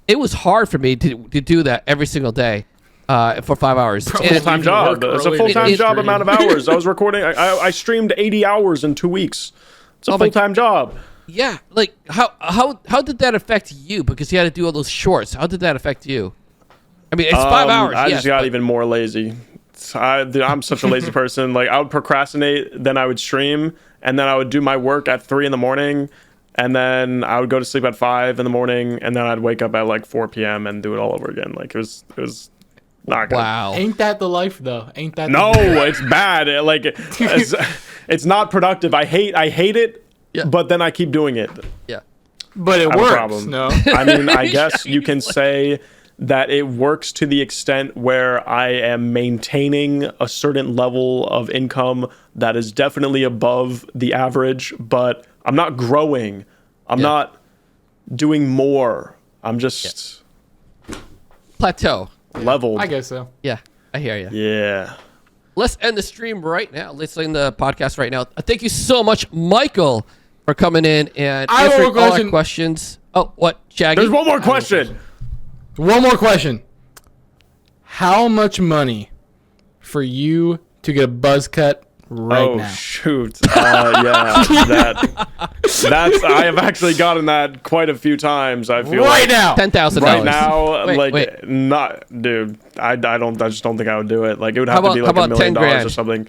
it was hard for me to do that every single day. For 5 hours. Full-time job. It's a full-time job amount of hours. I was recording. I streamed 80 hours in 2 weeks. It's a full-time job. Yeah, like how did that affect you? Because you had to do all those shorts. How did that affect you? I mean, it's 5 hours. I yes, just got but- even more lazy. I'm such a lazy person. Like, I would procrastinate, then I would stream, and then I would do my work at 3 in the morning, and then I would go to sleep at 5 in the morning, and then I'd wake up at like 4 p.m. and do it all over again. Like, it was not good. Wow. Ain't that the life though? Ain't that? No, it's bad. It's not productive. I hate it, but then I keep doing it. Yeah. But it I have a works. problem. No. I mean, I guess you can say that it works to the extent where I am maintaining a certain level of income that is definitely above the average, but I'm not growing. I'm not doing more. I'm just Plateau. leveled. I guess so. Yeah, I hear you. Yeah. Let's end the stream right now. Let's end the podcast right now. Thank you so much, Michael, for coming in and I have answering one all our question. questions. Oh, what, Shaggy? There's one more question. One more question. How much money for you to get a buzz cut right now? Shoot. Yeah. That's I have actually gotten that quite a few times. I feel Right like. now. $10,000. Right now, Wait. not, dude. I just don't think I would do it. Like, it would have How to be about- like how $1 about million 10 grand? or something.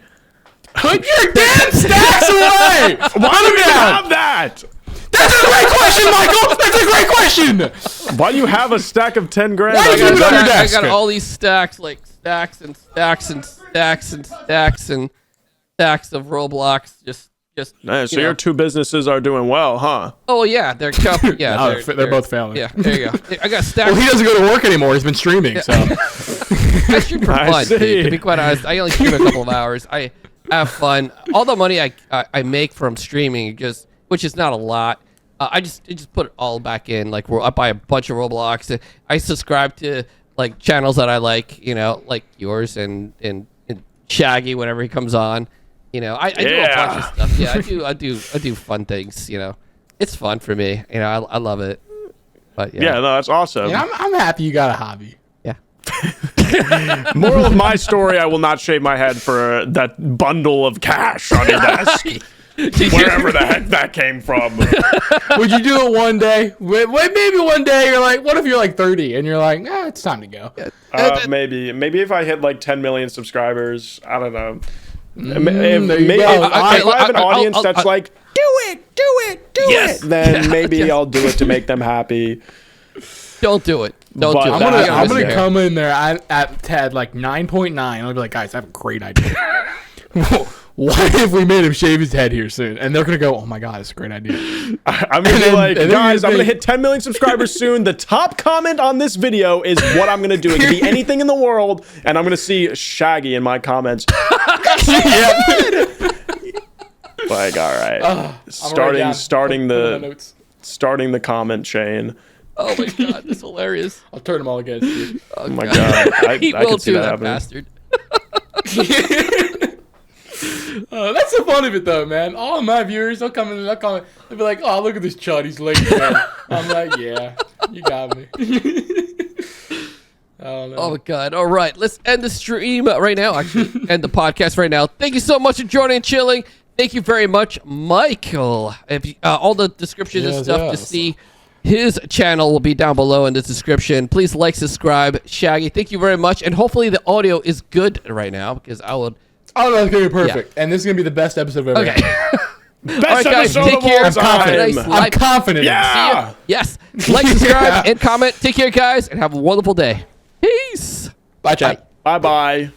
Put your damn stacks away. Why do you have that? That's a great question, Michael. That's a great question. Why do you have a stack of 10 grand? Why I did you got do that? that- I got all these stacks, like stacks and stacks and stacks and stacks and stacks of Roblox. Just Man, so you know. your 2 businesses are doing well, huh? Oh yeah, they're yeah, No, they're both failing. Yeah, there you go. I got stacks. Well, he doesn't go to work anymore. He's been streaming, so. I stream for I fun, see. dude, to be quite honest. I only stream a couple of hours. I have fun. All the money I make from streaming, which is not a lot, I just put it all back in. Like, I buy a bunch of Roblox. I subscribe to like channels that I like, like yours and Shaggy whenever he comes on. I do a bunch of stuff. Yeah, I do fun things. It's fun for me. I love it. But Yeah, no, that's awesome. Yeah, I'm happy you got a hobby. yeah. Moral of my story: I will not shave my head for that bundle of cash on your desk, wherever the heck that came from. Would you do it one day? Maybe one day you're like, what if you're like 30 and you're like, it's time to go. Maybe if I hit like 10 million subscribers, I don't know. there Maybe you if go. I have an audience that's like, do it, then maybe I'll do it to make them happy. Don't do it. Don't But do it. I'm gonna Hair. come in there at like 9.9. I'll be like, guys, I have a great idea. What if we made him shave his head here soon? And they're gonna go, oh my god, it's a great idea. I'm gonna be like, guys, I'm gonna hit 10 million subscribers soon. The top comment on this video is what I'm gonna do. It could be anything in the world, and I'm gonna see Shaggy in my comments. Like, all right, starting the comment chain. Oh my god, that's hilarious. I'll turn them all against you. Oh my god, He I will could see do that that, happening. bastard. That's the fun of it, though, man. All of my viewers, they'll come in, they'll comment, they'll be like, "Oh, look at this chud, he's late." I'm like, "Yeah, you got me." I don't know. Oh my god. All right, let's end the stream right now. Actually, end the podcast right now. Thank you so much for joining and chilling. Thank you very much, Michael. If you, all the descriptions and stuff to see his channel will be down below in the description. Please like, subscribe. Shaggy, thank you very much. And hopefully the audio is good right now because I would. Oh no, it's gonna be perfect, and this is gonna be the best episode I've ever Okay. had. Best All right, guys, episode take of care. all time. I'm confident. Yeah. See ya. Yes. Like, subscribe, and comment. Take care, guys, and have a wonderful day. Peace. Bye, chat. Bye bye.